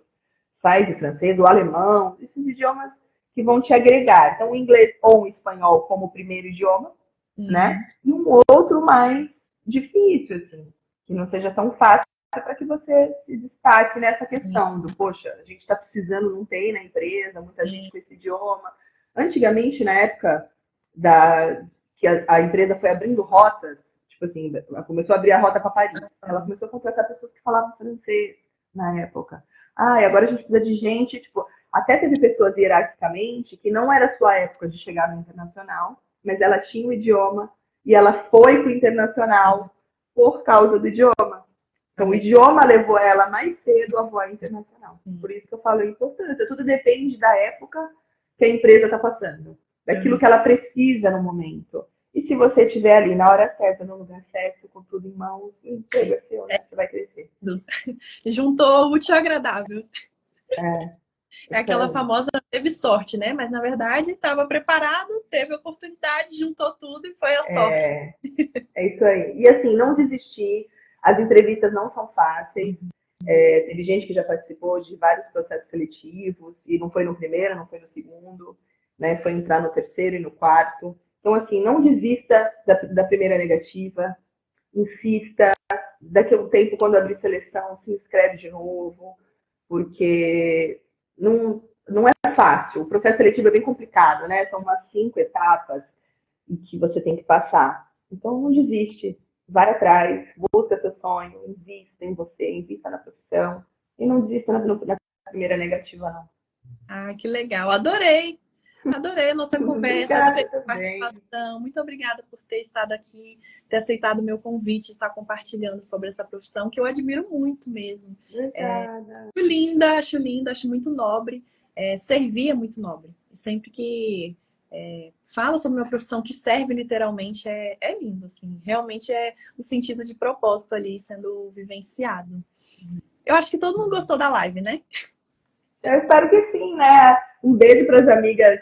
faz o francês, o alemão, esses idiomas que vão te agregar. Então, o inglês ou o espanhol como primeiro idioma, né? E um outro mais difícil, assim, que não seja tão fácil para que você se destaque nessa questão do, poxa, a gente está precisando, não tem na empresa, muita gente com esse idioma. Antigamente, na época que a empresa foi abrindo rotas, tipo assim, ela começou a abrir a rota para Paris. Ela começou a contratar pessoas que falavam francês na época. E agora a gente precisa de gente, tipo, até teve pessoas hierarquicamente que não era sua época de chegar no internacional, mas ela tinha o idioma e ela foi para o internacional por causa do idioma. Então, o idioma levou ela mais cedo a voar internacional. Por isso que eu falo a importância. Tudo depende da época que a empresa está passando, daquilo que ela precisa no momento. E se você estiver ali na hora certa, no lugar certo, com tudo em mãos, o emprego é seu, né? Você vai crescer. Juntou o útil ao agradável. É aquela famosa teve sorte, né? Mas na verdade estava preparado, teve oportunidade, juntou tudo e foi a sorte. É isso aí. E assim, não desistir. As entrevistas não são fáceis. Teve gente que já participou de vários processos seletivos e não foi no primeiro, não foi no segundo, né? Foi entrar no terceiro e no quarto. Então, assim, não desista da primeira negativa, insista. Daqui a um tempo, quando abrir seleção, se inscreve de novo, porque não é fácil. O processo seletivo é bem complicado, né? São umas 5 etapas em que você tem que passar. Então, não desiste. Vai atrás, busca seu sonho, invista em você, invista na profissão. E não desista na primeira negativa, não. Que legal. Adorei. Adorei a nossa conversa, adorei a participação. Muito obrigada por ter estado aqui, ter aceitado o meu convite, estar compartilhando sobre essa profissão, que eu admiro muito mesmo. Obrigada. Acho linda, acho muito nobre. Servir é muito nobre. Sempre que fala sobre uma profissão que serve literalmente, é lindo, assim. Realmente é o sentido de propósito ali sendo vivenciado. Eu acho que todo mundo gostou da live, né? Eu espero que sim, né? Um beijo para as amigas,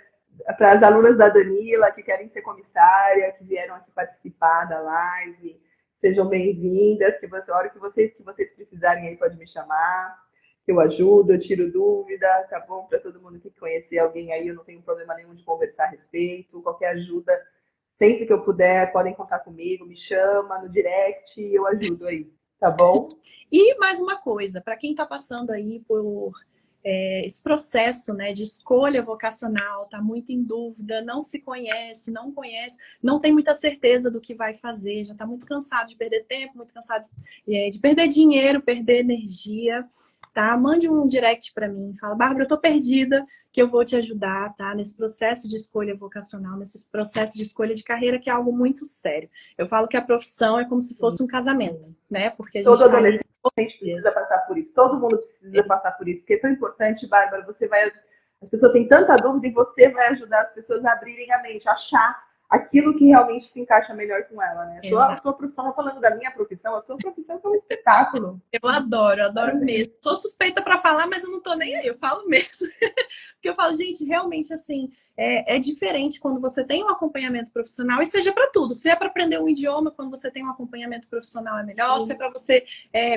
para as alunas da Danila que querem ser comissária, que vieram aqui participar da live. Sejam bem-vindas. A hora que vocês precisarem aí, pode me chamar. Eu ajudo, eu tiro dúvida, tá bom? Para todo mundo que conhecer alguém aí, eu não tenho problema nenhum de conversar a respeito. Qualquer ajuda Sempre que eu puder, podem contar comigo, me chama no direct e eu ajudo aí, tá bom? E mais uma coisa, para quem está passando aí por esse processo, né, de escolha vocacional, está muito em dúvida, não se conhece, não conhece, não tem muita certeza do que vai fazer, já está muito cansado de perder tempo, muito cansado de perder dinheiro, perder energia, tá? Mande um direct para mim, fala, Bárbara, eu estou perdida, que eu vou te ajudar, tá? Nesse processo de escolha vocacional, nesse processo de escolha de carreira, que é algo muito sério. Eu falo que a profissão é como se fosse um casamento, né? Porque a gente Todo está ali adolescente precisa passar por isso. Todo mundo precisa passar por isso. Porque é tão importante, Bárbara, as pessoas têm tanta dúvida e você vai ajudar as pessoas a abrirem a mente, a achar aquilo que realmente se encaixa melhor com ela, né? A sua profissão, falando da minha profissão, a sua profissão é um espetáculo. Eu adoro mesmo. Sou suspeita para falar, mas eu não tô nem aí, eu falo mesmo. Porque eu falo, gente, realmente assim, é diferente quando você tem um acompanhamento profissional, e seja para tudo. Se é para aprender um idioma, quando você tem um acompanhamento profissional é melhor. Se é para você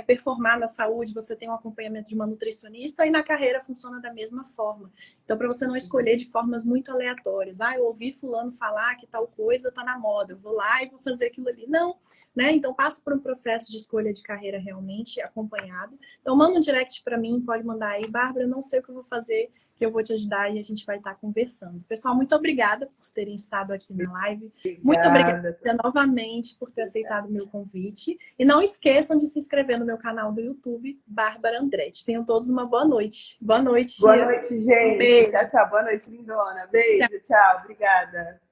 performar na saúde, você tem um acompanhamento de uma nutricionista, e na carreira funciona da mesma forma. Então, para você não escolher de formas muito aleatórias. Ah, eu ouvi fulano falar que tal coisa tá na moda, eu vou lá e vou fazer aquilo ali. Não, né? Então, passa por um processo de escolha de carreira realmente acompanhado. Então, manda um direct para mim, pode mandar aí, Bárbara, não sei o que eu vou fazer, que eu vou te ajudar e a gente vai estar conversando. Pessoal, muito obrigada por terem estado aqui na live. Muito obrigada novamente por ter aceitado o meu convite. E não esqueçam de se inscrever no meu canal do YouTube, Bárbara Andretti. Tenham todos uma boa noite. Boa noite, tia. Boa noite, gente. Beijo. Tchau, tchau. Boa noite, lindona. Beijo, tchau. Obrigada.